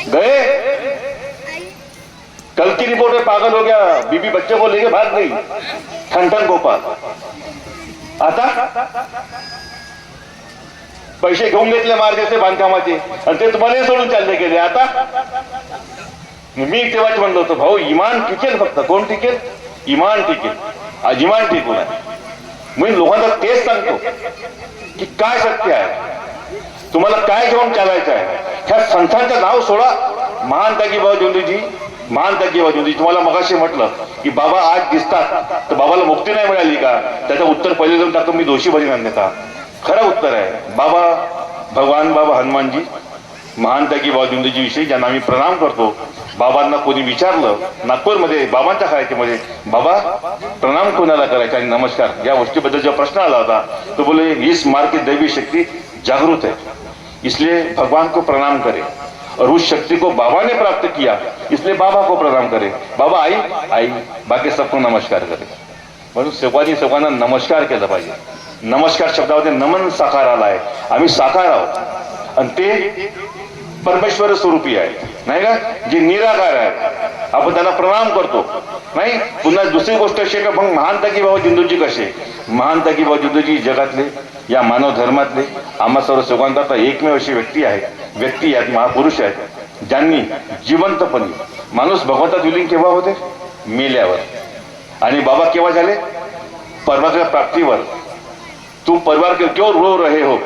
गए कल की रिपोर्ट में पागल हो गया, बीबी बच्चे को लेके भाग गई, ठन गोपाल. आता पैसे घेऊन घेतले मार्गचे बांधकामाचे आणि ते तुम्हाला सोडून चालले गेले. आता मी तेव्हाच म्हणलो होतो, भाऊ इमान टिकेल, फक्त कोण टिकेल? इमान टिकेल. आज इमान टिकून आहे. मी लोकांना तेच सांगतो की काय सत्य आहे, तुम्हाला काय घेऊन चालायचं आहे. ह्या संतांचं नाव सोडा. महान ताकी बाबा जोंधूजी, तुम्हाला मगाशी म्हटलं की बाबा आज दिसतात तर बाबाला मुक्ती नाही मिळाली का? त्याचं उत्तर पहिले देऊन टाकतो, मी दोषी बरी अन्यथा. खरं उत्तर आहे, भगवान बाबा हनुमानजी, महान ताकी बाबा जोंधूजी विषयी ज्यांना आम्ही प्रणाम करतो. बाबांना कोणी विचारलं नागपूरमध्ये बाबांच्या कार्यक्रमामध्ये, बाबा प्रणाम कोणाला करायचा आणि नमस्कार या गोष्टीबद्दल जेव्हा प्रश्न आला होता तो बोले, इस मार्ग की दैवी शक्ति जागृत है, इसलिए भगवान को प्रणाम करे. और उस शक्ति को बाबा ने प्राप्त किया, इसलिए बाबा को प्रणाम करे. बाबा आई बाकी सबको नमस्कार करे. म्हणून सेवकांना नमस्कार केला पाहिजे. नमस्कार शब्दामध्ये नमन साकार आला आहे. आम्ही साकार आहोत आणि ते परमेश्वर स्वरूपी आहे नाही का, जे निराकार आहे. आपण त्यांना प्रणाम करतो नाही. पुन्हा दुसरी गोष्ट अशी का मग महान ताकी बाबा जोंधूजी कसे? महान ताकी बाबा जोंधूजी जगातले, या मानव धर्मातले, आम्हा सर्व सेवकांकरता एकमेव अशी व्यक्ती आहेत, महापुरुष आहेत, ज्यांनी जिवंतपणे, माणूस भगवंतात विलीन केव्हा होते? मेल्यावर. आणि बाबा केव्हा झाले? परमात्मा प्राप्तीवर. तुम परिवार के क्यों रो रहे हो,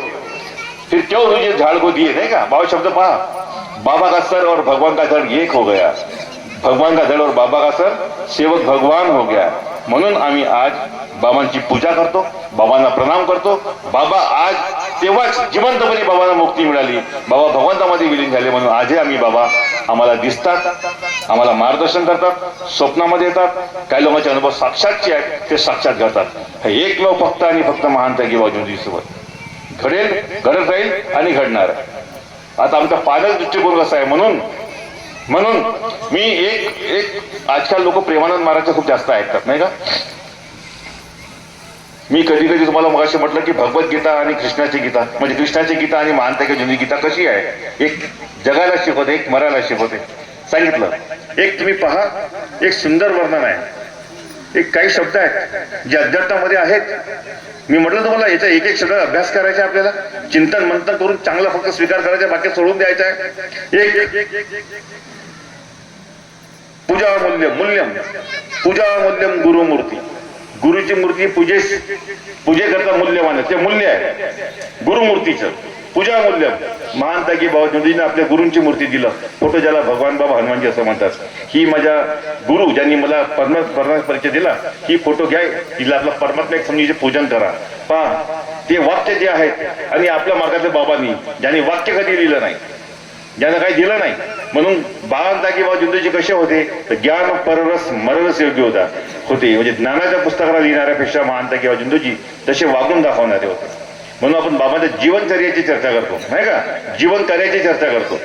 फिर क्यों मुझे झाड़ को दिए, नहीं का बाबा शब्द पहा. बाबा का सर और भगवान का धड़ एक हो गया. भगवान का धड़ और बाबा का सर, सेवक भगवान हो गया. म्हणून आम्ही आज बाबांची पूजा करतो, बाबांना प्रणाम करतो. बाबा आज तेव्हाच जिवंतपणे बाबांना मुक्ती मिळाली, बाबा भगवंतामध्ये विलीन झाले. म्हणून आजही आम्ही बाबा आम्हाला दिसतात, आम्हाला मार्गदर्शन करतात, स्वप्नामध्ये येतात. काही लोकांचे अनुभव साक्षातचे आहेत, ते साक्षात घडतात. हे एकमेव फक्त आणि फक्त महान ताकी बाबा जोंधूजी सोबत घडेल, घडत राहील आणि घडणार. आता आमचा फायनल दृष्टिकोन कसा आहे? म्हणून मी एक आजकाल लोक प्रेमानंद महाराजचं खूप जास्त ऐकतात नाही का. मी कधी तुम्हाला मगाशी म्हटलं की भगवद्गीता आणि कृष्णाची गीता, म्हणजे कृष्णाची गीता आणि महान ताकी जोंधूजी गीता कशी आहे? एक जगाला शिकवते, एक मरायला शिकवते. सांगितलं, एक तुम्ही पहा, एक सुंदर वर्णन आहे. एक काही शब्द आहेत जे अध्यात्मामध्ये आहेत. मी म्हटलं तुम्हाला याचा एक एक शब्द अभ्यास करायचा आहे, आपल्याला चिंतन मंथन करून चांगला फक्त स्वीकार करायचा, बाकी सोडून द्यायचा आहे. एक पूजा मूल्यम गुरुमूर्ती. गुरुची मूर्ती पूजेकरता मूल्यवान आहे, ते मूल्य आहे गुरुमूर्तीचं. पूजा मूल्यम. महान ताकी बाबा जोंधूजीने आपल्या गुरूंची मूर्ती दिलं. फोटो ज्याला भगवान बाबा हनुमानजी असं म्हणतात. ही माझ्या गुरु ज्यांनी मला परमात्मा परिचय दिला, ही फोटो घ्या, तिला आपला परमात्मा एक समजूचे पूजन करा. पहा ते वाक्य जे आहेत आणि आपल्या मार्गातल्या बाबांनी ज्यांनी वाक्य कधी लिहिलं नाही, ज्यांना काही दिलं नाही. म्हणून महान ताकी बाबा जोंधूजी कसे होते? तर ज्ञान पररस मररस योग्य होते. म्हणजे ज्ञानाच्या पुस्तकाला लिहिणाऱ्यापेक्षा महान ताकी बाबा जोंधूजी तसे वागून दाखवणारे होते. म्हणून आपण बाबांच्या जीवनचर्याची चर्चा करतो नाही का, जीवन कार्याची चर्चा करतो.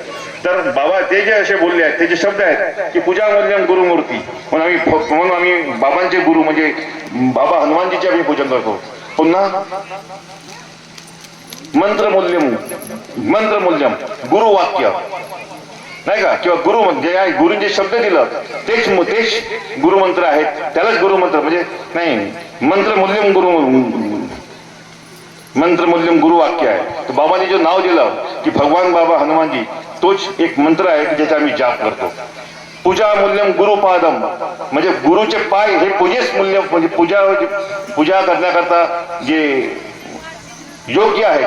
तर बाबा ते जे असे बोलले आहेत, ते जे शब्द आहेत की पूजा मूल्यम गुरुमूर्ती, म्हणून आम्ही बाबांचे गुरु म्हणजे बाबा हनुमानजीचे आम्ही पूजन करतो. पुन्हा मंत्रमूल्यम गुरुवाक्य नाही का, किंवा गुरु जे आहे गुरुंचे शब्द दिलं तेच गुरुमंत्र आहेत, त्यालाच गुरुमंत्र म्हणजे नाही. मंत्रमूल्यम गुरुवाक्य आहे. तर बाबांनी जो नाव दिलं की भगवान बाबा हनुमानजी, तोच एक मंत्र आहे की ज्याचा आम्ही जाप करतो. पूजा मूल्यम गुरुपादम म्हणजे गुरुचे पाय हे पूजेस मूल्य, म्हणजे पूजा करण्याकरता जे योग्य आहे,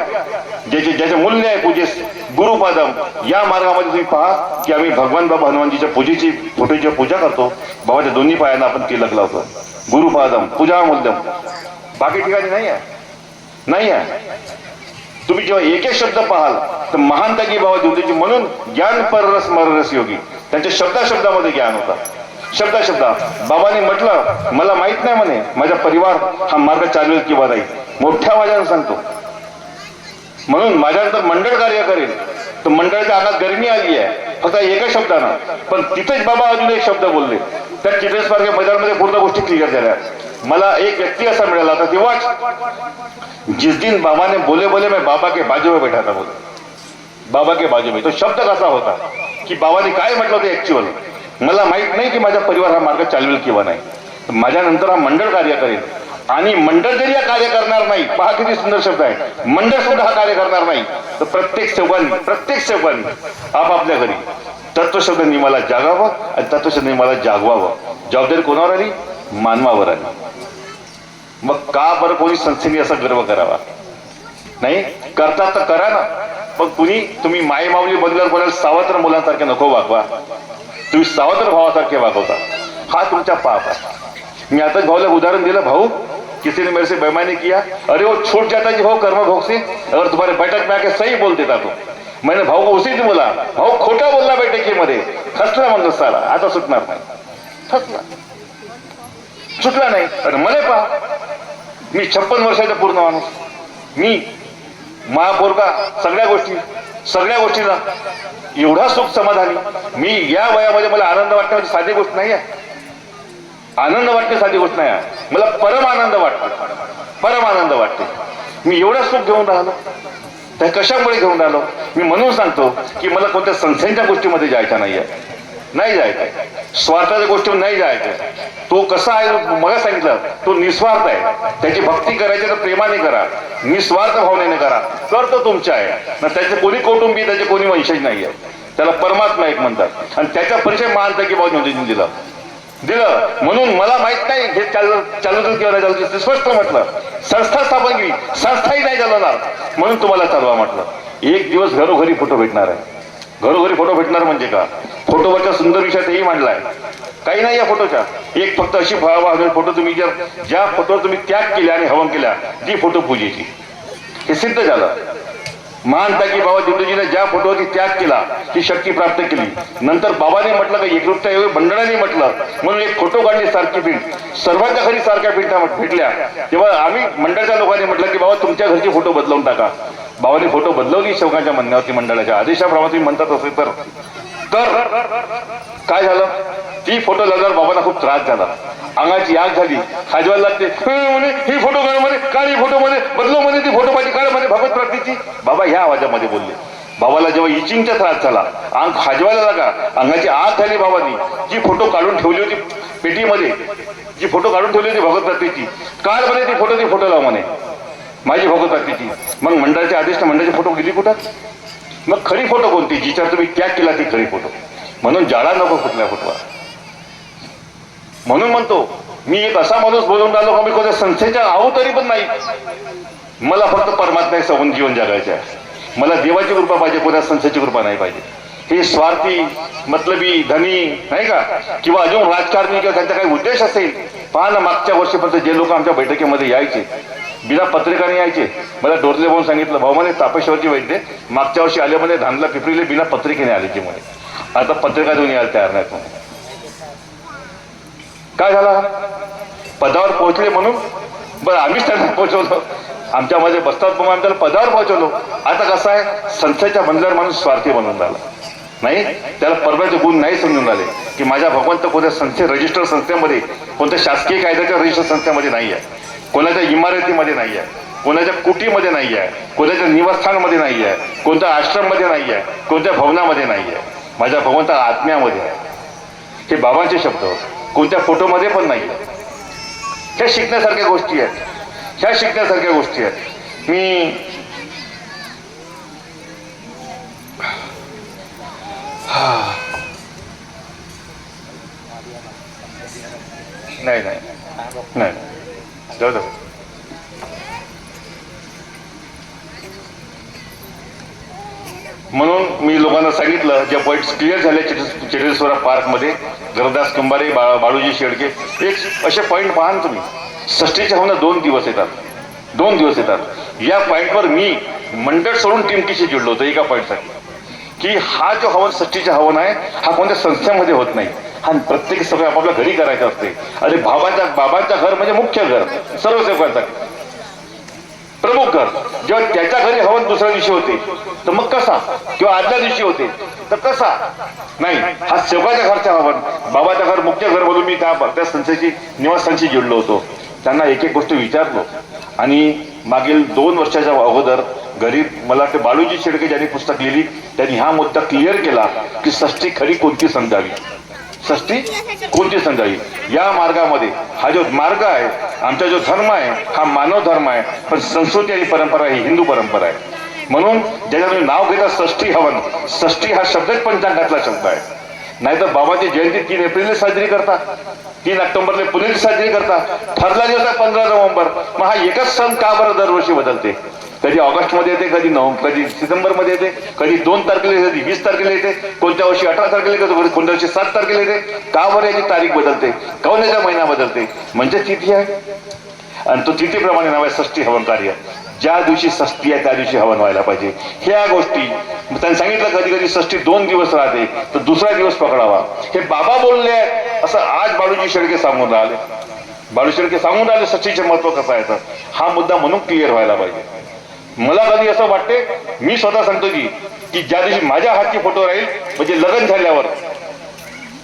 ज्याचे मूल्य आहे पूजेस गुरुपादम. या मार्गामध्ये तुम्ही पहा की आम्ही भगवान बाबा हनुमानजीच्या फोटोची पूजा करतो. बाबाच्या दोन्ही पायांना आपण तिलक लावतो. गुरुपादम पूजा मूल्यम. बाकी ठिकाणी नाही आहे. तुम्ही जेव्हा एक एक शब्द पाहाल तर महानता की बाबा ज्योतिजी म्हणून ज्ञान पररस मररस योगी, त्यांच्या शब्दामध्ये ज्ञान होता. शब्द बाबांनी म्हटलं मला माहित नाही म्हणे माझा परिवार हा मार्ग चालवेल किंवा नाही, मोठ्या आवाजाने सांगतो. म्हणून माझ्यानंतर मंडळ कार्य करेल. तर मंडळाच्या अंगात गरमी आली आहे फक्त एका शब्दानं, पण तिथेच बाबा अजून एक शब्द बोलले. त्या चिल्ड्रन्स पार्क मैदानामध्ये पूर्ण गोष्टी क्लिअर झाल्या. मला एक व्यक्ती असा मिळाला होता तेव्हाच, जिस दिन बाबा ने बोले मैं बाबा के बाजू में बैठा था. बोले बाबा के बाजू में. तो शब्द कसा होता की बाबाने काय म्हटलं होतं ऍक्च्युअल मला माहित नाही की माझा परिवार हा मार्ग चालवेल किंवा नाही, माझ्यानंतर हा मंडळ कार्य करेल. आणि मंडळ जरी हा कार्य करणार नाही, पहा किती सुंदर शब्द आहे, मंडळ सुद्धा हा कार्य करणार नाही, तर प्रत्येक सेवकांनी आपापल्या घरी तत्वशब्दांनी मला जागावं आणि तत्वशब्दांनी मला जागवावं. जबाबदारी कोणावर आली? मानवावर आली. मग का बरं कोणी संस्थेने असा गर्व करावा? नाही करतात तर करा ना, पण तुम्ही माई माऊली बदल्यावर कोणाला सावत्र मुलांसारखे नको वागवा. तुम्ही सावत्र भावासारखे वागवता, हा तुमचा पाप आहे. मी आता भाऊला उदाहरण दिलं, भाऊ किसी ने मेरे से बेईमानी किया, अरे वो छूट जाता जी भाऊ कर्म भोग से, अगर तुम्हारे बैठक में आके सही बोल देता तो. मैंने भाऊ को उसी दिन बोला, भाऊ खोटा बोलला बैठकीमध्ये, खसला म्हणतो साला, आता सुटणार नाही. फसला, सुटला नाही. अरे मला पहा, मी 56 वर्षाचा पूर्ण माणूस, मी महापौरका सगळ्या गोष्टीला एवढा सुख समाधानी. मी या वयामध्ये मला आनंद वाटणे म्हणजे साधी गोष्ट नाही आहे. आनंद वाटणे साधी गोष्ट नाही आहे. मला परम आनंद वाटते. मी एवढा सुख घेऊन राहिलो. त्या कशामुळे घेऊन राहिलो? मी म्हणून सांगतो की मला कोणत्या संस्थेच्या गोष्टीमध्ये जायचं नाही जायचं, स्वार्थाच्या गोष्टीवर नाही जायचं. तो कसा आहे मला सांगितलं, तो निस्वार्थ आहे. त्याची भक्ती करायची तर प्रेमाने करा, निस्वार्थ भावनेने करा, तर तो तुमचा आहे ना. त्याचे कोणी कौटुंबी, त्याचे कोणी वंशज नाही आहे. त्याला परमात्मा एक म्हणतात आणि त्याचा परिचय महानता की बाबा दिलं. म्हणून मला माहित नाही हे चालवतो किंवा नाही चालवतो. स्पष्ट म्हटलं, संस्था स्थापन केली, संस्थाही नाही चालवणार म्हणून तुम्हाला चालवा म्हटलं. एक दिवस घरोघरी फोटो भेटणार आहे. घरोघरी फोटो भेटणार म्हणजे का? फोटोवरच्या सुंदर विषयात हेही मांडलाय. काही नाही या फोटोच्या, एक फक्त अशी फोटो तुम्ही ज्या फोटोवर तुम्ही त्याग केल्या आणि हवन केल्या ती फोटो पूजेची. हे सिद्ध झालं. महानता की बाबा ज्योतिजीने ज्या फोटोवरती त्याग केला ती शक्ती प्राप्त केली. नंतर बाबाने म्हटलं का एकरूपता योग मंडळाने म्हटलं म्हणून एक फोटो काढली सारखी पीठ, सर्वांच्या घरी सारख्या पीठा भेटल्या. तेव्हा आम्ही मंडळाच्या लोकांनी म्हटलं की बाबा तुमच्या घरचे फोटो बदलवून टाका. बाबाने फोटो बदलवली सेवकांच्या म्हणण्यावरती, मंडळाच्या आदेशाप्रमाणे तुम्ही म्हणतात असेल तर काय झालं? ती फोटो लावल्यावर बाबांना खूप त्रास झाला, अंगाची आग झाली, खाजवायला लागते. म्हणे ही फोटो काढ म्हणे, काढी फोटो मध्ये बदलव म्हणे, ती फोटो माझी काढ म्हणे भगवत प्राप्तीची. बाबा ह्या आवाजामध्ये बोलले. बाबाला जेव्हा इचिंगचा त्रास झाला, अंग खाजवायला लागा, अंगाची आग झाली, बाबांनी जी फोटो काढून ठेवली होती पेटीमध्ये, जी फोटो काढून ठेवली होती भगवत प्राप्तीची, काढ म्हणे ती फोटो लाव म्हणे माझी भगवत प्राप्तीची. मग मंडळाचे आदेश, मंडळाची फोटो गेली कुठं? मग खरी फोटो कोणती? जिच्यावर तुम्ही त्याग केला ती खरी फोटो. म्हणून जाळा नको कुठल्या फोटोवर. म्हणून म्हणतो मी एक असा माणूस बोलून राहिलो का मी कोणत्या संस्थेच्या आहो तरी पण नाही. मला फक्त परमात्मा सगून जीवन जगायचं आहे. मला देवाची कृपा पाहिजे, कोणत्या संस्थेची कृपा नाही पाहिजे. हे स्वार्थी, मतलबी, धनी नाही का, किंवा अजून राजकारणी किंवा त्यांचा काही उद्देश असेल. पहा ना, मागच्या वर्षीपर्यंत जे लोक आमच्या बैठकीमध्ये यायचे बिना पत्रिकाने यायचे, मला डोरले भाऊन सांगितलं, भाऊ म्हणे तापेश्वरची वैद्य मागच्या वर्षी आले म्हणे धानला पिपरीले बिना पत्रिकेने आले की म्हणे, आता पत्रिका देऊन यायला तयार नाहीत म्हणे. काय झाला? पदावर पोहोचले म्हणून बरं आम्हीच त्यांना पोहोचवलो, आमच्यामध्ये बसतात म्हणून आम्ही त्याला पदावर पोहोचवलो. आता कसं आहे, संस्थेच्या बंदर माणूस स्वार्थी बनवून राहिला नाही, त्याला परमाचे गुण नाही समजून राहिले की माझ्या भगवंत कोणत्या रजिस्टर संस्थेमध्ये, कोणत्या शासकीय कायद्याच्या रजिस्टर संस्थेमध्ये नाही आहे. कोणाच्या इमारतीमध्ये नाही आहे, कोणाच्या कुटीमध्ये नाही आहे, कोणाच्या निवासस्थानामध्ये नाही आहे, कोणत्या आश्रममध्ये नाही आहे, कोणत्या भवनामध्ये नाही आहे. माझ्या भगवंता आत्म्यामध्ये आहे. हे बाबांचे शब्द कोणत्या फोटोमध्ये पण नाही आहे. ह्या शिकण्यासारख्या गोष्टी आहेत, ह्या शिकण्यासारख्या गोष्टी आहेत. मी नाही नाही नाही जाऊ जाऊ. म्हणून मी लोकांना सांगितलं, ज्या पॉईंट्स क्लिअर झाले चिरेश्वरा पार्कमध्ये, गरदास कुंभारे, बाळूजी शेडके, एक असे पॉईंट पाहा ना तुम्ही. षष्टीच्या हवना 2 दिवस येतात, 2 दिवस येतात. या पॉईंटवर मी मंडळ सोडून टीमकीशी जुळलो होतो एका पॉईंटसाठी, की हा जो हवन षष्टीचा हवन आहे हा कोणत्या संस्थेमध्ये होत नाही, हा प्रत्येक सगळं आपापल्या घरी करायचं असते. अरे बाबांचा घर म्हणजे मुख्य घर, सर्व सेवकांसाठी प्रमुख घर. जेव्हा त्याच्या घरी हवन दुसऱ्या दिवशी होते तर मग कसा, किंवा आदल्या दिवशी होते तर कसा नाही, हा सेवकाच्या घरचा हवन, बाबाच्या घर मुख्य घर म्हणून मी त्या संस्थेची निवासस्थानशी जोडलो होतो. त्यांना एक एक गोष्ट विचारलो आणि मागील 2 वर्षाच्या अगोदर घरी मला ते बाळूजी शेडके ज्यांनी पुस्तक लिहिली त्यांनी हा मुद्दा क्लिअर केला की षष्टी खरी कोणती समजावी, षष्टी कोणती समजावी. या मार्गामध्ये हा जो मार्ग आहे, आमचा जो धर्म आहे हा मानव धर्म आहे, पण संस्कृती आणि परंपरा ही हिंदू परंपरा आहे. म्हणून ज्याच्या तुम्ही नाव घेता षष्टी हवन, षष्टी हा शब्दच पंचांगातला शब्द आहे. नाहीतर बाबाची जयंती 3 एप्रिलला साजरी करता, 3 ऑक्टोबरला पुणे साजरी करता, ठरला दिवस आहे 15 नोव्हेंबर. मग हा एकच सण का बरं दरवर्षी बदलते? कधी ऑगस्टमध्ये येते, कधी डिसेंबरमध्ये येते, कधी 2 तारखेला येते, कधी 20 तारखेला येते, कोणत्या वर्षी 18 तारखेला येते, कोणत्या वर्षी 7 तारखेला येते. का बरं याची तारीख बदलते, काऊन याचा महिना बदलते? म्हणजे तिथी आहे आणि तो तिथीप्रमाणे नाव आहे षष्टी हवन कार्य. ज्या दिवशी षष्टी आहे त्या दिवशी हवन व्हायला पाहिजे. ह्या गोष्टी त्यांनी सांगितलं. कधी कधी षष्टी 2 दिवस राहते तर दुसरा दिवस पकडावा, हे बाबा बोलले असं आज बाळूजी शेडके सांगून राहिले. बाळू शेडके सांगून राहिले षष्टीचे महत्व कसं आहे. तर हा मुद्दा म्हणून क्लिअर व्हायला पाहिजे. मला कधी असं वाटते, मी स्वतः सांगतो की ज्या दिवशी माझ्या हातची फोटो राहील म्हणजे लग्न झाल्यावर,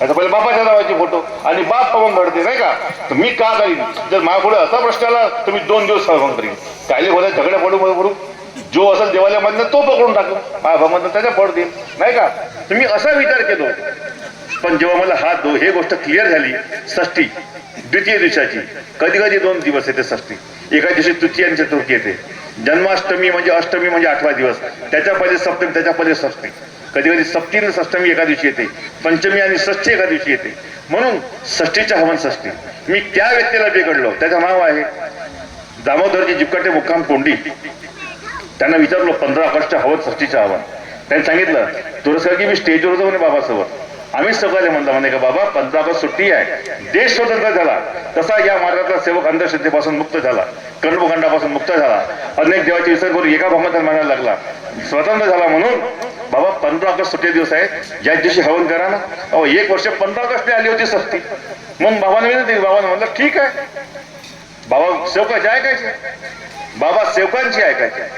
आता पहिले बापाच्या नावाची फोटो आणि बाप पवन घडते नाही का, तर मी का करीन? जर माझ्या पुढे असा प्रश्न आला तर मी 2 दिवस हवन करीन. कायले बोला झगड्या पडू जो असेल देवालयामधनं तो पकडून टाकू, माझ्या भावामधनं त्याच्या पड देईल नाही का. तर मी असा विचार केलो. पण जेव्हा मला हे गोष्ट क्लिअर झाली, षष्टी द्वितीय दिवसाची, कधी कधी 2 दिवस येते षष्टी. एका दिवशी तृतीय आणि चतुर्थी येते. जन्माष्टमी म्हणजे अष्टमी म्हणजे 8वा दिवस, त्याच्या पहिले सप्तमी, त्याच्या पहिले षष्टी. कधी कधी सप्तमी आणि षष्टमी एका दिवशी येते, पंचमी आणि षष्ठी एका दिवशी येते. म्हणून षष्टीच्या हवन षष्टी. मी त्या व्यक्तीला बिघडलो, त्याचं नाव आहे दामोदरजी जिपकाटे मुक्काम कोंडी. त्यांना विचारलो 15 ऑगस्टच्या हवन षष्टीच्या हवन. त्यांनी सांगितलं, तुरस्कर की मी स्टेजवर होतो म्हणे बाबासोबत. आम्हीच सगळे म्हणलं म्हणे का बाबा 15 ऑगस्ट सुट्टी आहे, देश स्वतंत्र झाला, तसा या मार्गातला सेवक अंधश्रद्धेपासून मुक्त झाला, कर्मकांडापासून मुक्त झाला, अनेक देवाचे विसर्ग करून एका भागात मानायला लागला, स्वतंत्र झाला. म्हणून बाबा 15 ऑगस्ट सुट्टी दिवस आहे, ज्या दिवशी हवन करा ना. 1 वर्ष 15 ऑगस्टला आली होती षष्टी. म्हणून बाबाने विनंती, बाबाने म्हणलं ठीक आहे. बाबा सेवकाची ऐकायचे, बाबा सेवकांची ऐकायचे.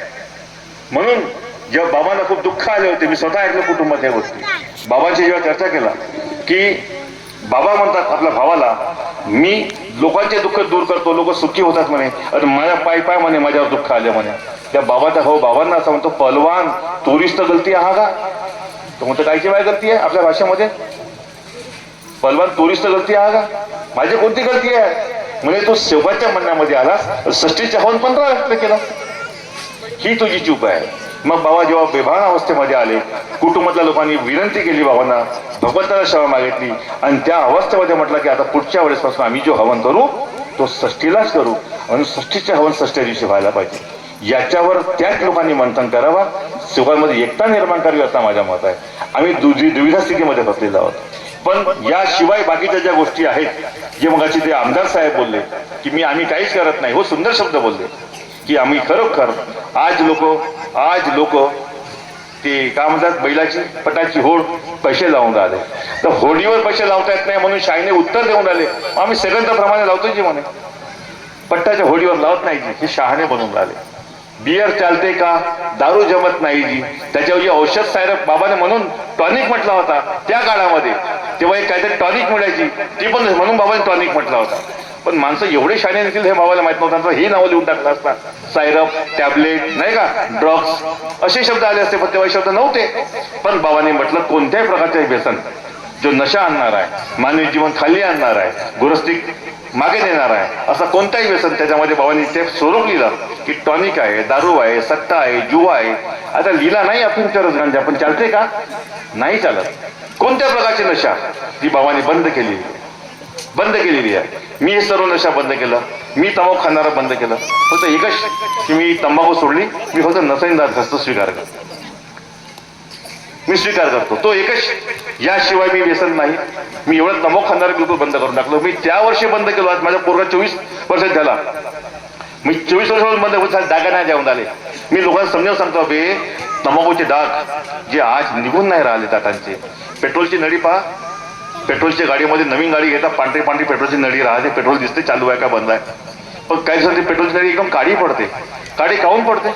म्हणून जेव्हा बाबांना खूप दुःख आले होते, मी स्वतः ऐकलं कुटुंबात या गोष्टी. बाबांची जेव्हा चर्चा केला की बाबा म्हणतात आपल्या भावाला, मी लोकांचे दुःख दूर करतो, लोक सुखी होतात म्हणे, आणि माझ्या पाय म्हणे माझ्यावर दुःख आले म्हणे. त्या बाबाचा भाऊ बाबांना असं म्हणतो, पहलवान तोरीच तर गलती हा का? तो म्हणतो कायची काय गलती आहे आपल्या भाषेमध्ये? पहलवान तोरीच तर गलती हा का? माझी कोणती गलती आहे? म्हणजे तू सेवकाच्या म्हणण्यामध्ये आलास, षष्टीच्या हवन 15 ऑगस्टला केला, ही तुझी चूक आहे. मग बाबा जेव्हा बेभान अवस्थेमध्ये आले, कुटुंबातल्या लोकांनी विनंती केली बाबांना, भगवंताला क्षमा मागितली आणि त्या अवस्थेमध्ये म्हटलं की आता पुढच्या वेळेसपासून आम्ही जो हवन करू तो षष्टीलाच करू आणि षष्टीचे हवन षष्ठ्या दिवशी व्हायला पाहिजे. याच्यावर त्याच लोकांनी मंथन करावा, सेवकांमध्ये एकता निर्माण करावी असं माझं मत आहे. आम्ही दुविधा स्थितीमध्ये फसलेलो आहोत. पण याशिवाय बाकीच्या ज्या गोष्टी आहेत, जे मगाशी ते आमदार साहेब बोलले की आम्ही काहीच करत नाही, हो सुंदर शब्द बोलले की आम्ही खरोखर आज लोक ते काय म्हणतात, बैलाची पटाची होड पैसे लावून राहिले. तर होडीवर पैसे लावता येत नाही म्हणून शाहीने उत्तर देऊन राहिले, आम्ही सेकंदाप्रमाणे लावतो जी म्हणे, पट्टाच्या होडीवर लावत नाही जी, हे शहाणे बनवून राहिले. बियर चालते का, दारू जमत नाही जी, त्याच्यावर जी औषध सायरप बाबाने म्हणून टॉनिक म्हटला होता त्या काळामध्ये, तेव्हा एक काहीतरी टॉनिक मिळायची, ती पण म्हणून बाबाने टॉनिक म्हटला होता. पण माणसं एवढे शाणे नसतील हे भावाला माहित नव्हतं. हे नावं लिहून टाकलं असता, सायरप, टॅबलेट, नाही का, ड्रग्स असे शब्द आले असते, पण तेव्हा हे शब्द नव्हते. पण बाबांनी म्हटलं कोणत्याही प्रकारचे व्यसन जो नशा आणणार आहे, मानवी जीवन खाली आणणार आहे, गुरस्ती मागे नेणार आहे, असं कोणताही व्यसन त्याच्यामध्ये बाबांनी ते स्वरूप लिहिलं की टॉनिक आहे, दारू आहे, सट्टा आहे, जुवा आहे. आता लिहिला नाही अफीमचा रस गांजा, पण चालते का? नाही चालत. कोणत्या प्रकारची नशा ती बाबांनी बंद केलेली आहे. मी हे सर्व नशा बंद केलं, मी तंबाखू खाणारा बंद केलं. फक्त एकच की मी तंबाखू सोडली, मी फक्त नसैनदार स्वीकार करतो. मी स्वीकार करतो तो एकच, याशिवाय मी व्यसन नाही. मी एवढं तंबाखू खाणारा बिलकुल बंद करून टाकलो. मी त्या वर्षी बंद केलो. आज माझ्या पोरगा 24 वर्षात झाला. मी 24 वर्षापासून बंद करून डागा नाही जाऊन आले. मी लोकांना समजावून सांगतो बे, तंबाखूचे डाग जे आज निघून नाही राहिले दाटांचे. पेट्रोलची नळी पहा, पेट्रोलच्या गाडीमध्ये नवीन गाडी घेता, पांढरी पांढरी पेट्रोलची नळी राहते. पेट्रोल दिसते चालू आहे का बंद आहे. पण काही दिवसांनी पेट्रोलची नळी एकदम काळी पडते. काळी काऊन पडते?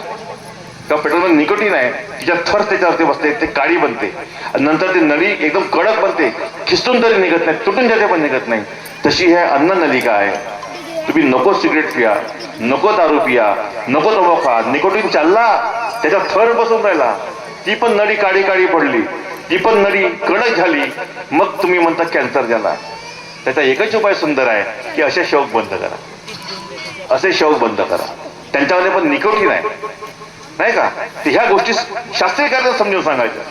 किंवा पेट्रोलमध्ये निकोटीन आहे, तिच्या थर त्याच्यावरती बसते, ते काळी बनते. नंतर ती नळी एकदम कडक बनते, खिसून तरी निघत नाही, तुटून जाते पण निघत नाही. तशी हे अन्न नलिका आहे. तुम्ही नको सिगरेट पिया, नको दारू पिया, नको तंबाखू खा, निकोटीन चालला, त्याचा थर बसून राहिला, ती पण नळी काळी काळी पडली, ती पण नळी कडक झाली, मग तुम्ही म्हणता कॅन्सर झाला. त्याचा एकच उपाय सुंदर आहे की असे शौक बंद करा, असे शौक बंद करा. त्यांच्यामध्ये पण निकोटीन आहे, नाही का. तर ह्या गोष्टी शास्त्रीय कार्याला समजून सांगायच्या.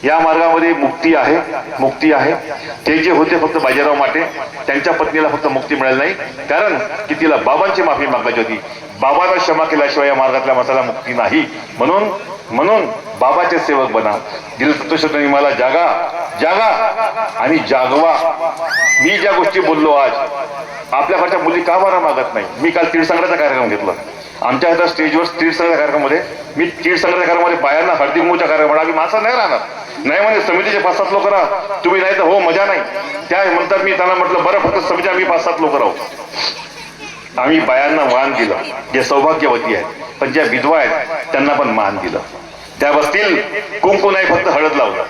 या मार्गामध्ये मुक्ती आहे. ते जे होते फक्त बाजीराव माटे, त्यांच्या पत्नीला फक्त मुक्ती मिळाली नाही, कारण की तिला बाबांची माफी मागायची होती. बाबांना क्षमा केल्याशिवाय या मार्गातल्या माणसाला मुक्ती नाही. म्हणून बाबाचे सेवक बना. दिल तत्वशब्दांनी मला जागा आणि जागवा. मी ज्या गोष्टी बोललो आज, आपल्याकडच्या मुली का बरं मागत नाही? मी काल तीर्थसंग्रहाचा कार्यक्रम घेतला. आमच्या हातात स्टेजवर तीर्थसंग्रहाच्या कार्यक्रमामध्ये मी तीर्थसंग्रहाच्या कार्यक्रमामध्ये बायांना हळदी कुंकूच्या कार्यक्रमात आम्ही माणसं नाही राहणार. नाही म्हणजे समितीचे 5-7 लोक राहा, तुम्ही नाही तर हो मजा नाही. त्या म्हणतात, मी त्यांना म्हटलं बरं फक्त समिती आम्ही 5-7 लोक राहू. आम्ही बायांना मान दिलं, जे सौभाग्यवती आहेत, पण ज्या विधवा आहेत त्यांना पण मान दिलं. त्या बसतील कुंकू नाही, फक्त हळद लावलं,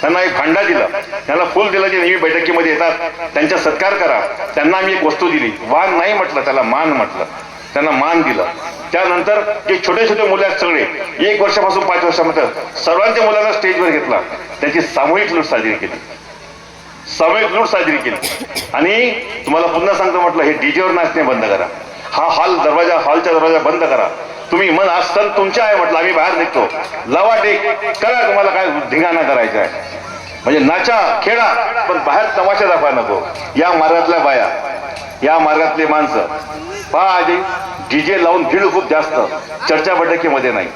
त्यांना एक भांडा दिला, त्यांना फुल दिलं. जे नेहमी बैठकीमध्ये येतात त्यांचा सत्कार करा. त्यांना आम्ही एक वस्तू दिली. वाण नाही म्हटलं, त्याला मान म्हटलं, त्यांना मान दिलं. त्यानंतर जे छोटे छोटे मुलं आहेत सगळे 1 वर्षापासून 5 वर्षामध्ये सर्वांच्या मुलांना स्टेजवर घेतला. त्यांची सामूहिक लूट साजरी केली. आणि तुम्हाला पुन्हा सांगतो, म्हटलं हे डीजेवर नाचणे बंद करा. हा हॉलच्या दरवाजा बंद करा. तुम्ही मन आज सण तुमच्या आहे म्हटलं, आम्ही बाहेर निघतो. लावा टेक करा, तुम्हाला काय धिंगाणा करायचा आहे म्हणजे नाचा खेळा, पण बाहेर तमाशा दाखवा नको. या मार्गातल्या बाया, या मार्गातले माणसं पहा, आधी डीजे लावून भीड खूप जास्त. चर्चा बैठकीमध्ये नाही,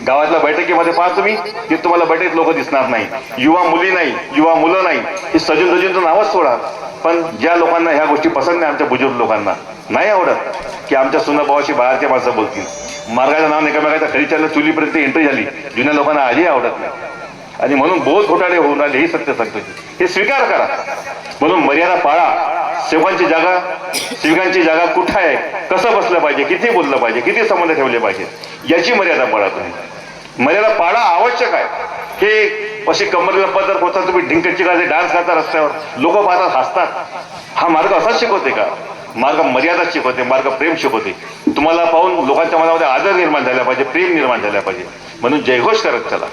गावातल्या बैठकीमध्ये पहा तुम्ही, की तुम्हाला बैठकीत लोक दिसणार नाही. युवा मुली नाही, युवा मुलं नाही. हे सजून नावच सोडा. पण ज्या लोकांना ह्या गोष्टी पसंत नाही, आमच्या बुजुर्ग लोकांना नाही आवडत की आमच्या सुनाभावाशी बाहेरचे माणसं बोलतील. मार्गाच्या नावाने एकामेकाच्या खरी चालल्या चुलीपर्यंत एंट्री झाली. जुन्या लोकांना आजही आवडत नाही. आणि म्हणून बहुत घोटाळे होऊन राहिले, हे सत्य सांगतो. हे स्वीकार करा. म्हणून मर्यादा पाळा. सेवकांची जागा कुठं आहे, कसं बसलं पाहिजे, किती बोललं पाहिजे, किती संबंध ठेवले पाहिजे, याची मर्यादा पाळा. तुम्ही मर्यादा पाळा, आवश्यक आहे. हे अशी कमरेला पदर पोचता, तुम्ही ढिंकची गाजे डान्स करता रस्त्यावर, लोक पाहतात, हसतात. हा मार्ग असाच शिकवते का? मार्ग मर्यादा शिकवते, मार्ग प्रेम शिकवते. तुम्हाला पाहून लोकांच्या मनामध्ये आदर निर्माण झाला पाहिजे, प्रेम निर्माण झाला पाहिजे. म्हणून जयघोष करत चला.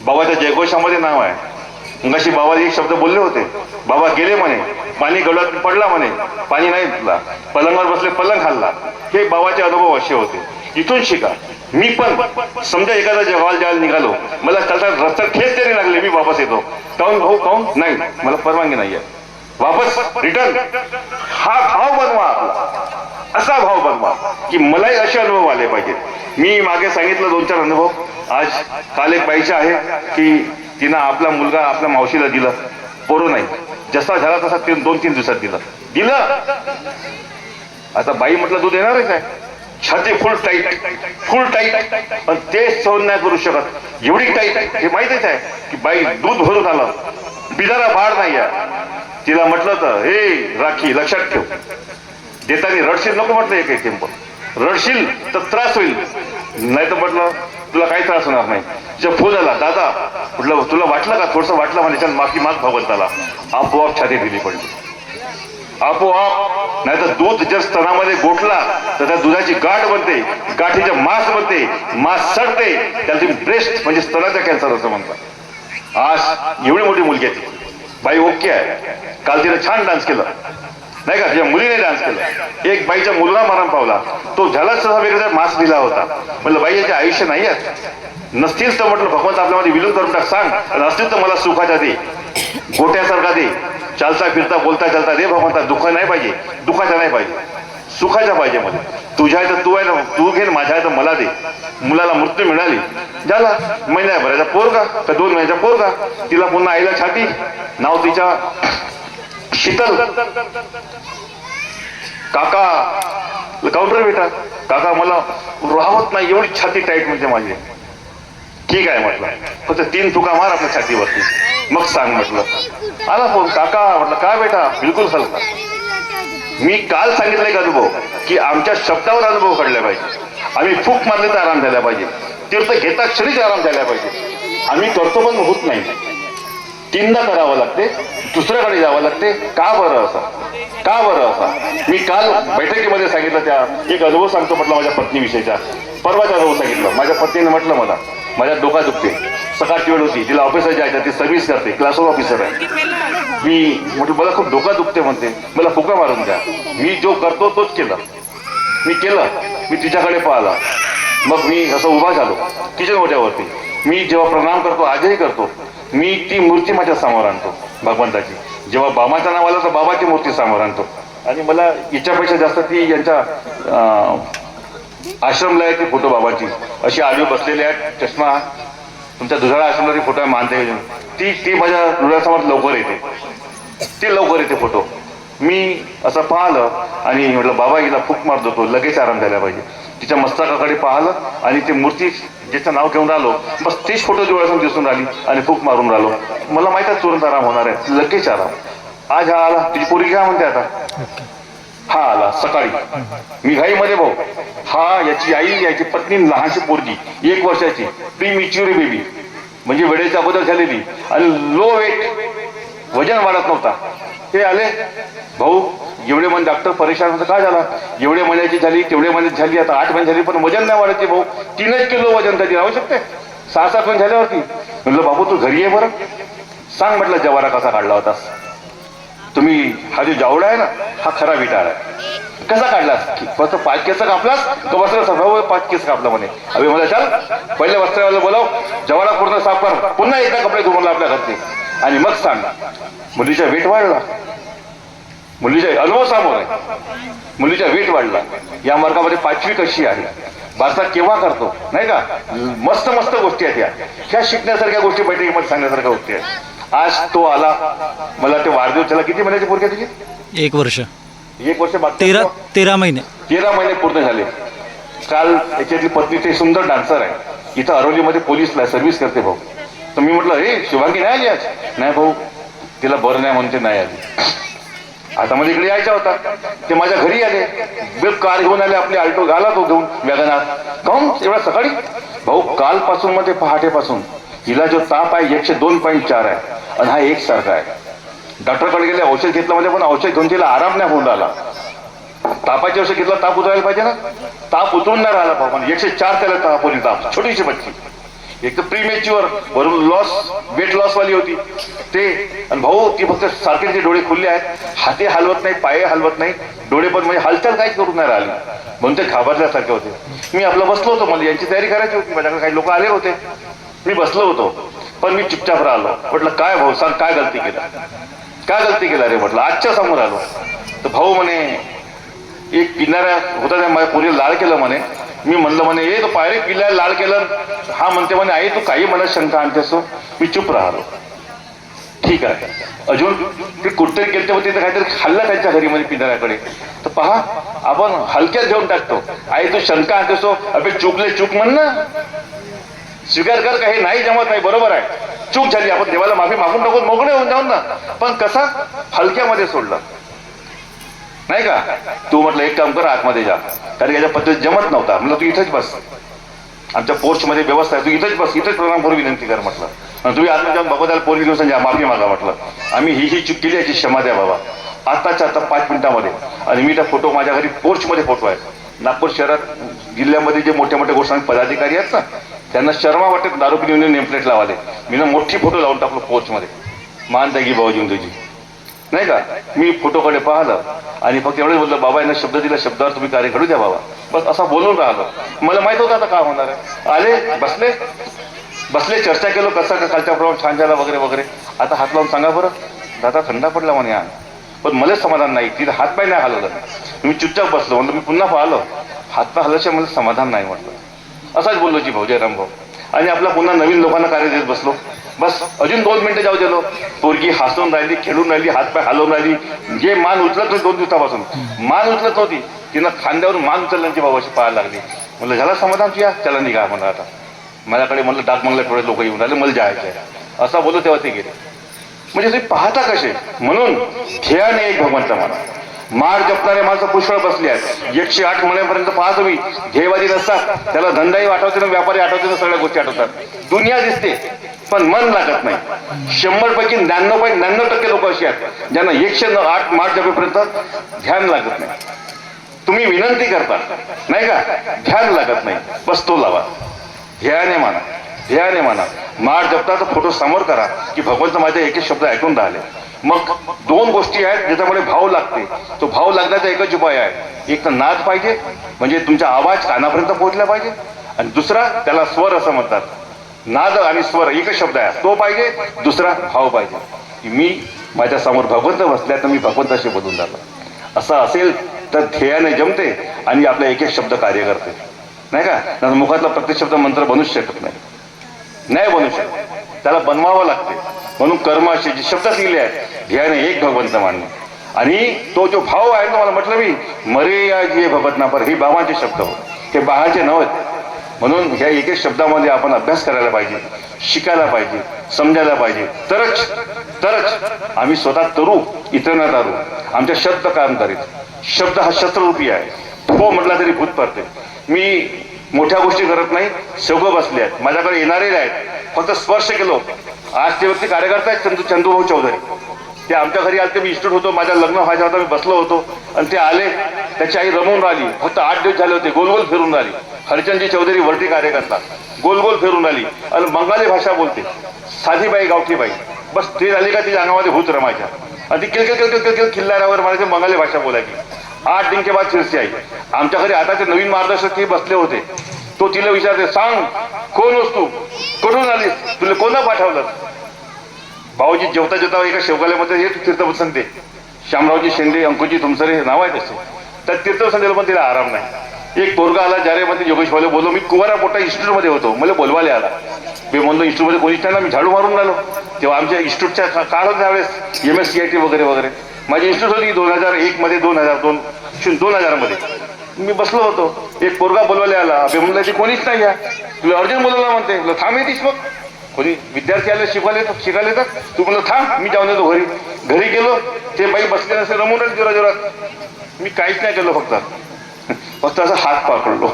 बाबाच्या जयघोषामध्ये नाव आहे. मगाशी बाबा एक शब्द बोलले होते. बाबा गेले म्हणे, पाणी गळत पडला म्हणे, पाणी नाही पिला, पलंगावर बसले, पलंग खाल्ला. हे बाबाचे अनुभव असे होते. इथून शिका. मी पण समजा एखादा जगाल जायला निघालो, मला चालता रस्त्यात ठेच तरी लागले, मी वापस येतो. काऊन भाऊ, काऊन नाही, मला परवानगी नाहीये, वापस रिटर्न. हा भाव बनवा आपला, असा भाव बनवा की मलाही असे अनुभव आले पाहिजेत. मी मागे सांगितलं 2-4 अनुभव. आज काल एक बाईचे आहे की तिनं आपला मुलगा आपल्या मावशीला दिलं, पोरं नाही, जसा झाला तसा 2-3 दिवसात दिलं. आता बाई म्हटलं तू देणार आहे काय? छाती फुल टाईट, पण ते सहन नाही करू शकत, एवढी टाईट. हे माहितीच आहे की बाई दूध भरून आलं, बिजारा बाळ नाही आहे. तिला म्हटलं तर हे राखी लक्षात ठेव, देताना रडशील नको म्हटलं. एक टेम्पो रडशील तर त्रास होईल, नाही तर म्हटलं तुला काही त्रास होणार नाही. तिचा फोन आला, दादा म्हटलं तुला वाटलं का, थोडंसं वाटलं म्हणे, माफी माग भगवंताला. आपोआप छाती दिली पडली. आपोआप. नाही तर दूध जर स्तनामध्ये गोठला तर त्या दुधाची गाठ बनते, गाठीचे मांस बनते, मांस सडते, त्याला तुम्ही ब्रेस्ट म्हणजे स्तनाचा कॅन्सर असं म्हणतात. आज एवढी मोठी मुलगी आहे ती, बाई ओके आहे. काल तिने छान डान्स केला नाही का, तिच्या मुलीने डान्स केला. एक बाईच्या मुलगा मरण पावला, तो झाला तसा वेगळा मास्क दिला होता. म्हटलं बाई याचे आयुष्य नाही आहेत, नसतील तर म्हटलं भगवंत आपल्यामध्ये विलीन करून टाक, सांग. नसतील तर मला सुखाचा दे, गोट्यासारखा दे, चालता फिरता बोलता चालता दे भगवंता. दुःख नाही पाहिजे, दुःखाचा नाही पाहिजे, सुखाच्या पाहिजे मला. तुझ्या आहे तर तू आहे ना, तू घे, माझ्या आहे तर मला दे. मुलाला मृत्यू मिळाली, झाला महिन्याभराचा पोरगा का 2 महिन्याचा पोरगा. तिला पुन्हा आईला छाती, नाव तिच्या शीतल. काका काउंटर भेटा, काका मला राहत नाही, एवढी छाती टाईट म्हणजे माझी. ठीक आहे म्हटलं, फक्त 3 तुका मार आपल्या छातीवरती, मग सांग म्हटलं. आला फोन, काका म्हटलं काय बेटा, बिलकुल हलका. मी काल सांगितलंय का अनुभव की आमच्या शब्दावर अनुभव काढला पाहिजे. आम्ही फूक मारले तर आराम झाला पाहिजे, तीर्थ घेता क्षणीच आराम झाला पाहिजे. आम्ही करतो पण होत नाही, 3दा करावं लागते, दुसऱ्याकडे जावं लागते. का बरं असा, का बरं असा? मी काल बैठकीमध्ये सांगितलं, त्या एक अनुभव सांगतो म्हटलं माझ्या पत्नीविषयीचा. परवाचा अनुभव सांगितलं. माझ्या पत्नीने म्हटलं मला, माझ्या डोका दुखते, सकाळची वेळ होती, तिला ऑफिसला जायचं, ती सर्व्हिस करते, क्लासरूम ऑफिसर आहे. मी म्हटलं मला खूप डोका दुखते म्हणते, मला फुका मारून द्या. मी जो करतो तोच केला, मी केलं. मी तिच्याकडे पाहिला, मग मी असं उभा झालो तिच्या मोठ्यावरती. मी जेव्हा प्रणाम करतो, आजही करतो, मी ती मूर्ती माझ्या समोर आणतो भगवंताची. जेव्हा बाबाचं नाव आलं तर बाबाची मूर्ती समोर आणतो. आणि मला याच्यापेक्षा जास्त ती यांच्या आश्रमला आहे ती फोटो बाबाची अशी आडवी बसलेली आहे, चष्मा. तुमच्या दुधाळा आश्रमला ती फोटो मानते, ती माझ्या डोळ्यासमोर लवकर येते, ती लवकर येते फोटो. मी असं पाहिलं आणि म्हटलं बाबा हिला फूक मार देतो, लगेच आराम झाला पाहिजे. तिच्या मस्तकाकडे पाहिलं आणि ती मूर्ती ज्याचं नाव घेऊन राहिलो, बस तीच फोटो डोळ्यासमोर दिसून राहिली आणि फूक मारून राहिलो. मला माहिती आहे तुरंत आराम होणार आहे, लगेच आराम. आज हा आला, तिची पोरगी काय म्हणते आता, हा आला सकाळी. मी घाईमध्ये भाऊ, हा याची आई, याची पत्नी, लहानशी पोरगी 1 वर्षाची, प्री मॅच्युअर बेबी म्हणजे वेळेच्या अगोदर झालेली आणि लो वेट, वजन वाढत नव्हता. ते आले भाऊ, एवढे महिने डॉक्टर परेशान होतं, काय झाला, एवढे महिन्याची झाली, तेवढे महिन्याची झाली, आता 8 महिने झाली, पण वजन नाही वाढते भाऊ. 3 किलो वजन कधी राहू शकते, 6-7 महिने झाल्यावरती. म्हटलं बाबू तू घरी आहे बरं, सांग म्हटलं जवारा कसा काढला होतास तुम्ही. हा जो जावडा आहे ना, हा खरा विटाळ आहे. कसा काढलास, फक्त 5 केस कापलास का वस्त्र सफा 5 केस कापला म्हणे. अभि मला चल पहिले वस्त्रवाला बोलाव, जवारा पूर्ण साफ कर, पुन्हा एकदा कपडे धुवून आपल्या घरचे, आणि मग सांग. मुलीचा वेट वाढला, मुलीचा अनुभव समोर आहे, मुलीचा वेट वाढला. या मार्गामध्ये 5वी कशी आहे, भारतात केव्हा करतो नाही का, मस्त मस्त गोष्टी आहेत ह्या शिकण्यासारख्या गोष्टी बैठकीमध्ये सांगण्यासारख्या गोष्टी आहेत. आज तो आला, मला ते वाढदिवस झाला. किती महिन्याची पोरगी तुझी? 1 वर्ष. 1 वर्ष 13 महिने. 13 महिने पूर्ण झाले. काल याच्यातली पत्नी ते सुंदर डान्सर आहे, इथं अरोलीमध्ये पोलीसला सर्व्हिस करते भाऊ. तर मी म्हटलं हे शुभांगी नाही आली आज? नाही भाऊ, तिला बरं नाही म्हणते नाही आली. आता मला इकडे यायचा होता, ते माझ्या घरी आले, कार घेऊन आले, आपली आल्टो आला तो घेऊन वॅगनार. काहून एवढा सकाळी? भाऊ कालपासून मध्ये पहाटेपासून हिला जो ताप आहे 102.4 आहे आणि हा एकसारखा आहे. डॉक्टरकडे गेले, औषध घेतलं म्हणजे पण औषध घेऊन तिला आराम नाही होऊन राहिला. तापाचे औषध घेतलं, ताप उतरायला पाहिजे ना, ताप उतरून नाही राहिला भाऊ. 104 त्याला तापोली ताप, छोटीशी बच्ची, एक तर प्रीमॅच्युअर, वरून वेट लॉस वाली होती ते. आणि भाऊ ती फक्त सारखे तिचे डोळे खुलले आहेत, हाती हलवत नाही, पाय हलवत नाही, डोळे पण म्हणजे हालचाल काहीच करून नाही राहिली, म्हणून ते घाबरल्यासारखे होते. मी आपलं बसलो होतो, मला यांची तयारी करायची होती, माझ्याकडे काही लोक आले होते, मी बसलो होतो, पण मी चुपचाप राहिलो. म्हटलं काय भाऊ सांग, काय गलती केला, काय गलती केला रे म्हटलं. आजच्या समोर आलो तर भाऊ म्हणे एक पिणाऱ्या होता त्या माझ्या पोरीला लाळ केलं म्हणे. मी म्हणलं म्हणे ए तो पायरी पिल्ला लाळ केलं. हा म्हणते म्हणे आई तू काही मला शंका आणतेस. मी चुप राहिलो. ठीक आहे, अजून ते कुठतरी केलं होते तर काहीतरी खाल्लं त्यांच्या घरी मध्ये पिणाऱ्याकडे. तर पहा आपण हलक्यात घेऊन टाकतो. आई तू शंका आणतेस, अबे चुकले चूक म्हण ना, स्वीकार कर का हे नाही जमत नाही, बरोबर आहे, चूक झाली, आपण देवाला माफी मागून टाकून मोकळे होऊन जाऊन ना. पण कसा हलक्यामध्ये सोडलं नाही का. तू म्हटलं एक काम कर, आतमध्ये जा, कारण याच्या पद्धतीत जमत नव्हता. म्हटलं तू इथंच बस, आमच्या पोस्टमध्ये व्यवस्था आहे, तू इथंच बस, इथंच प्रणाम करून विनंती कर म्हटलं. तुम्ही आतमध्ये जाऊन भगवताला पोरी दिवसांनी माफी मागा म्हटलं. आम्ही ही चूक केली, याची क्षमा द्या बाबा. आताच्या आता 5 मिनिटामध्ये. आणि मी त्या फोटो माझ्या घरी पोर्चमध्ये फोटो आहे. नागपूर शहरात जिल्ह्यामध्ये जे मोठे मोठे गोष्टी पदाधिकारी आहेत ना, त्यांना शर्मा वाटत दारू पिऊन नेमप्लेट लावाले. मी ना मोठी फोटो लावून टाकलो पोर्चमध्ये, मान त्यागी भाऊजी तुझी, नाही का. मी फोटोकडे पाहिलं आणि फक्त एवढंच बोललं, बाबा यांना शब्द दिला, शब्दावर तुम्ही कार्य घडू द्या बाबा. बस असा बोलून राहिलो. मला माहित होतं आता काय होणार आहे. आले, बसले, चर्चा केलो, कसा कालच्या प्रमाणे छान झाला वगैरे वगैरे. आता हात लावून सांगा बरं, दादा थंडा पडला म्हणे हा. पण मला समाधान नाही, तिथे हातपाय नाही हलवलं. मी चुपचाप बसलो. म्हणलं मी पुन्हा पाहिलं, हातपाय हलवल्याशिवाय मला समाधान नाही म्हटलं. असाच बोललो जी भाऊ, जयराम भाऊ. आणि आपला पुन्हा नवीन लोकांना कार्य देत बसलो. बस अजून 2 मिनिटं जाऊ दिलो. पोरगी हसून राहिली, खेळून राहिली, हातपाय हलवून राहिली. जे मान उचलत नव्हती 2 दिवसापासून, मान उचलत नव्हती, तिनं खांद्यावरून मान उचलल्याची भाऊ अशी पाहायला लागली. म्हणलं झाला समाधान तुझ्या, चला निघा म्हणलं आता. माझ्याकडे म्हणलं डाक मंगला थोडे लोक येऊन राहिले, मला जायचं आहे असा बोललो. तेव्हा ते गेले. म्हणजे तुम्ही पाहता कसे. म्हणून ध्येयाने एक भगवंत माना. माळ जपणारे माणसं पुष्कळ बसले आहेत. 108 महिन्यापर्यंत पहा तुम्ही, ध्येयवादी नसतात, त्याला धंदाही आठवते ना, व्यापारी आठवते ना, सगळ्या गोष्टी आठवतात. दुनिया दिसते पण मन लागत नाही. 100 पैकी 99.99% लोक अशी आहेत ज्यांना 108 माळ जपेपर्यंत ध्यान लागत नाही. तुम्ही विनंती करता नाही का, ध्यान लागत नाही. बस तो लावा, ध्येयाने माना, ध्येयाने माना. माळ जपताचा फोटो समोर करा की भगवंत माझे एक शब्द ऐकून राहिले. मग 2 गोष्टी आहेत ज्याच्यामुळे भाव लागते. तो भाव लागण्याचा एकच उपाय आहे. एक तर नाद पाहिजे, म्हणजे तुमचा आवाज कानापर्यंत पोहोचला पाहिजे. आणि दुसरा, त्याला स्वर असं म्हणतात. नाद आणि स्वर एकच शब्द आहे, तो पाहिजे. दुसरा भाव पाहिजे की मी माझ्या समोर भगवंत बसल्या तर मी भगवंताशी बोलून जातो. असं असेल तर ध्येयाने जमते आणि आपला एक शब्द कार्य करते, नाही का. मुखातला प्रत्येक शब्द मंत्र बनूच शकत नाही बनू शकत, त्याला बनवावं लागते. म्हणून कर्म असे जे शब्द दिले आहेत, ध्येयाने एक भगवंत मानणे. आणि तो जो भाव आहे तो मला म्हटलं मी, मरे या जे भगवत नापर, हे बाबांचे शब्द हो, हे बाळाचे नव्हते. म्हणून ह्या एक एक शब्दामध्ये आपण अभ्यास करायला पाहिजे, शिकायला पाहिजे, समजायला पाहिजे. तरच आम्ही स्वतः तरू, इतरांना तारू. आमच्या शब्द काम करीत. शब्द हा शस्त्ररूपी आहे. हो म्हटला तरी भूत पडते. मी मोठ्या गोष्टी करत नाही, सगळं बसले आहेत, माझ्याकडे येणारे आहेत. फक्त स्पर्श केलो. आज ते व्यक्ती कार्यकर्ता आहेत, चंदूभाऊ चौधरी. ते आमच्या घरी आले. मी इन्स्टिट्यूट होतो, माझ्या लग्न व्हायचं होतं, मी बसलो होतो आणि ते आले. त्याची आई रमून राहिली. फक्त 8 दिवस झाले होते. गोल गोल फिरून राहिली. हरिचंदजी चौधरी वरती कार्यकर्ता, गोल गोल फिरून राहिली आणि बंगाली भाषा बोलते. साधी बाई, गावठी बाई. बस ते झाली का तिच्या अंगामध्ये भूत रमायच्या आणि ती किलकिल खिल्लाऱ्यावर म्हणायचे, बंगाली भाषा बोलायची. 8 दिन के बाद फिरती आई. आमच्या घरी आता ते नवीन मार्गदर्शक ते बसले होते. तो तिला विचारते, सांग कोण होस तू, कुठून आलीस, तुला कोणा पाठवलं. भाऊजी जेवता एका शेवगाल्यामध्ये हे तीर्थबसंत सांगते, श्यामरावजी शेंडे, अंकुजी तुमसरे नाव आहे तसे. त्या तीर्थबसंत पण तिला आराम नाही. एक पोरगा आला जारेमध्ये, योगेश भाऊ बोललो, मी कुवारा पोटा इन्स्टिट्यूटमध्ये होतो, मला बोलवायला आला. मी म्हणलो इन्स्टिट्यूटमध्ये कोणीच नाही ना, मी झाडू मारून राहिलो. तेव्हा आमच्या इन्स्टिट्यूटच्या काळ होता त्यावेळेस MSCIT वगैरे वगैरे. माझी इन्स्टिट्यूट होती 2001 मध्ये, 2000 मध्ये. मी बसलो होतो. एक पोरगा बोलवायला आला. मी म्हणलं ते कोणीच नाही या, तुला अर्जंट बोलवला म्हणते. थांब येतीस मग, कोणी विद्यार्थी आले शिकायला येतात. तू म्हणलं थांब, मी जाऊन येतो घरी गेलो. ते बाई बसले नसे, रमूनच जोरात. मी काहीच नाही केलं, फक्त असं हात पकडलो.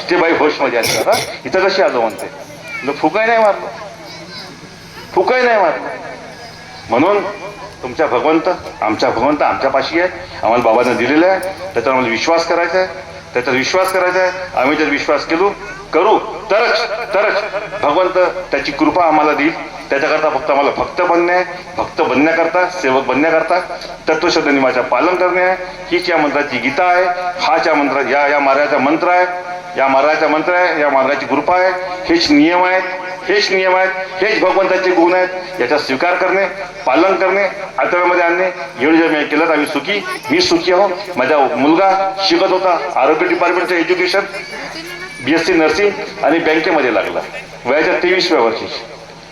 ते बाई होशमध्ये आली. दादा इथं कशी आलो म्हणते. फुकाही नाही मारलं. म्हणून तुमच्या भगवंत, आमच्या भगवंत आमच्यापाशी आहे. आम्हाला बाबांना दिलेलं आहे, त्याच्यावर आम्हाला विश्वास करायचा आहे. आम्ही जर विश्वास करू तरच भगवंत त्याची कृपा आम्हाला देईल. त्याच्याकरता फक्त आम्हाला भक्त बनणे आहे. भक्त बनण्याकरता, सेवक बनण्याकरता तत्वशब्द नियमाचे पालन करणे आहे. हीच या मंत्राची गीता आहे. हाच या मंत्र, या मार्गाचा मंत्र आहे. या मार्गाची कृपा आहे. हेच नियम आहेत. हेच भगवंताचे गुण आहेत. याचा स्वीकार करणे, पालन करणे, आचरणामध्ये आणणे. एवढं जर मी केलं तर आम्ही मी सुखी आहो. माझा मुलगा शिकत होता आरोग्य डिपार्टमेंटचं एज्युकेशन, BSc नर्सिंग आणि बँकेमध्ये लागला वयाच्या 23व्या वर्षी,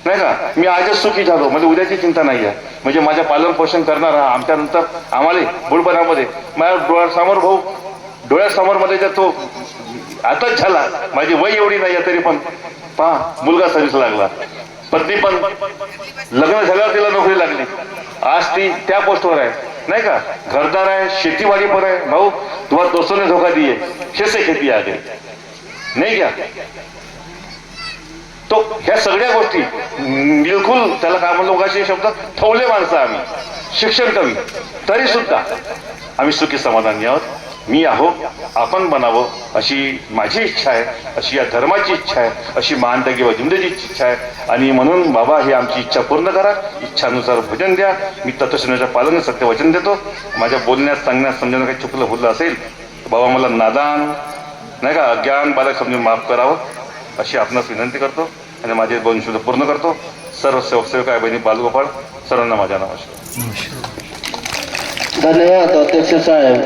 नाही का. मी आजच सुखी झालो. म्हणजे उद्याची चिंता नाही आहे. म्हणजे माझ्या पालन पोषण करणारा आमच्यानंतर आम्हाला बुडपणामध्ये माझ्या डोळ्यासमोर मध्ये जर तो आताच झाला. माझी वय एवढी नाही आहे तरी पण पहा, मुलगा सर्व्हिसला लागला. पत्नी पण लग्न झाल्यावर तिला नोकरी लागली. आज ती त्या पोस्टवर आहे, नाही का. घरदार आहे, शेतीवाडी पण आहे. भाऊ तुम्हाला दोस्तों ने धोखा दिए, कैसे खेती आ गई, नहीं क्या. तो ह्या सगळ्या गोष्टी बिलकुल त्याला काय म्हणतो लोकांचे शब्द ठेवले माणसं आम्ही शिक्षण कमी तरी सुद्धा आम्ही सुखी समाधानी आहोत. मी आहो आपण बनावं अशी माझी इच्छा आहे, अशी या धर्माची इच्छा आहे, अशी महानतगी वजिंद्रची इच्छा आहे. आणि म्हणून बाबा ही आमची इच्छा पूर्ण करा, इच्छानुसार भजन द्या. मी तत्वशनाच्या पालन सत्य वचन देतो. माझ्या बोलण्यात सांगण्यात समजण्यात काही चुकलं बोललं असेल बाबा मला नादान नाही का अज्ञान बालक समजून माफ करावं अशी आपणास विनंती करतो आणि माझे दोन शब्द पूर्ण करतो. सर्व सेवक आहे बहिणी बालगोपाळ सर्वांना माझ्या नमस्कार. धन्यवाद अध्यक्ष साहेब.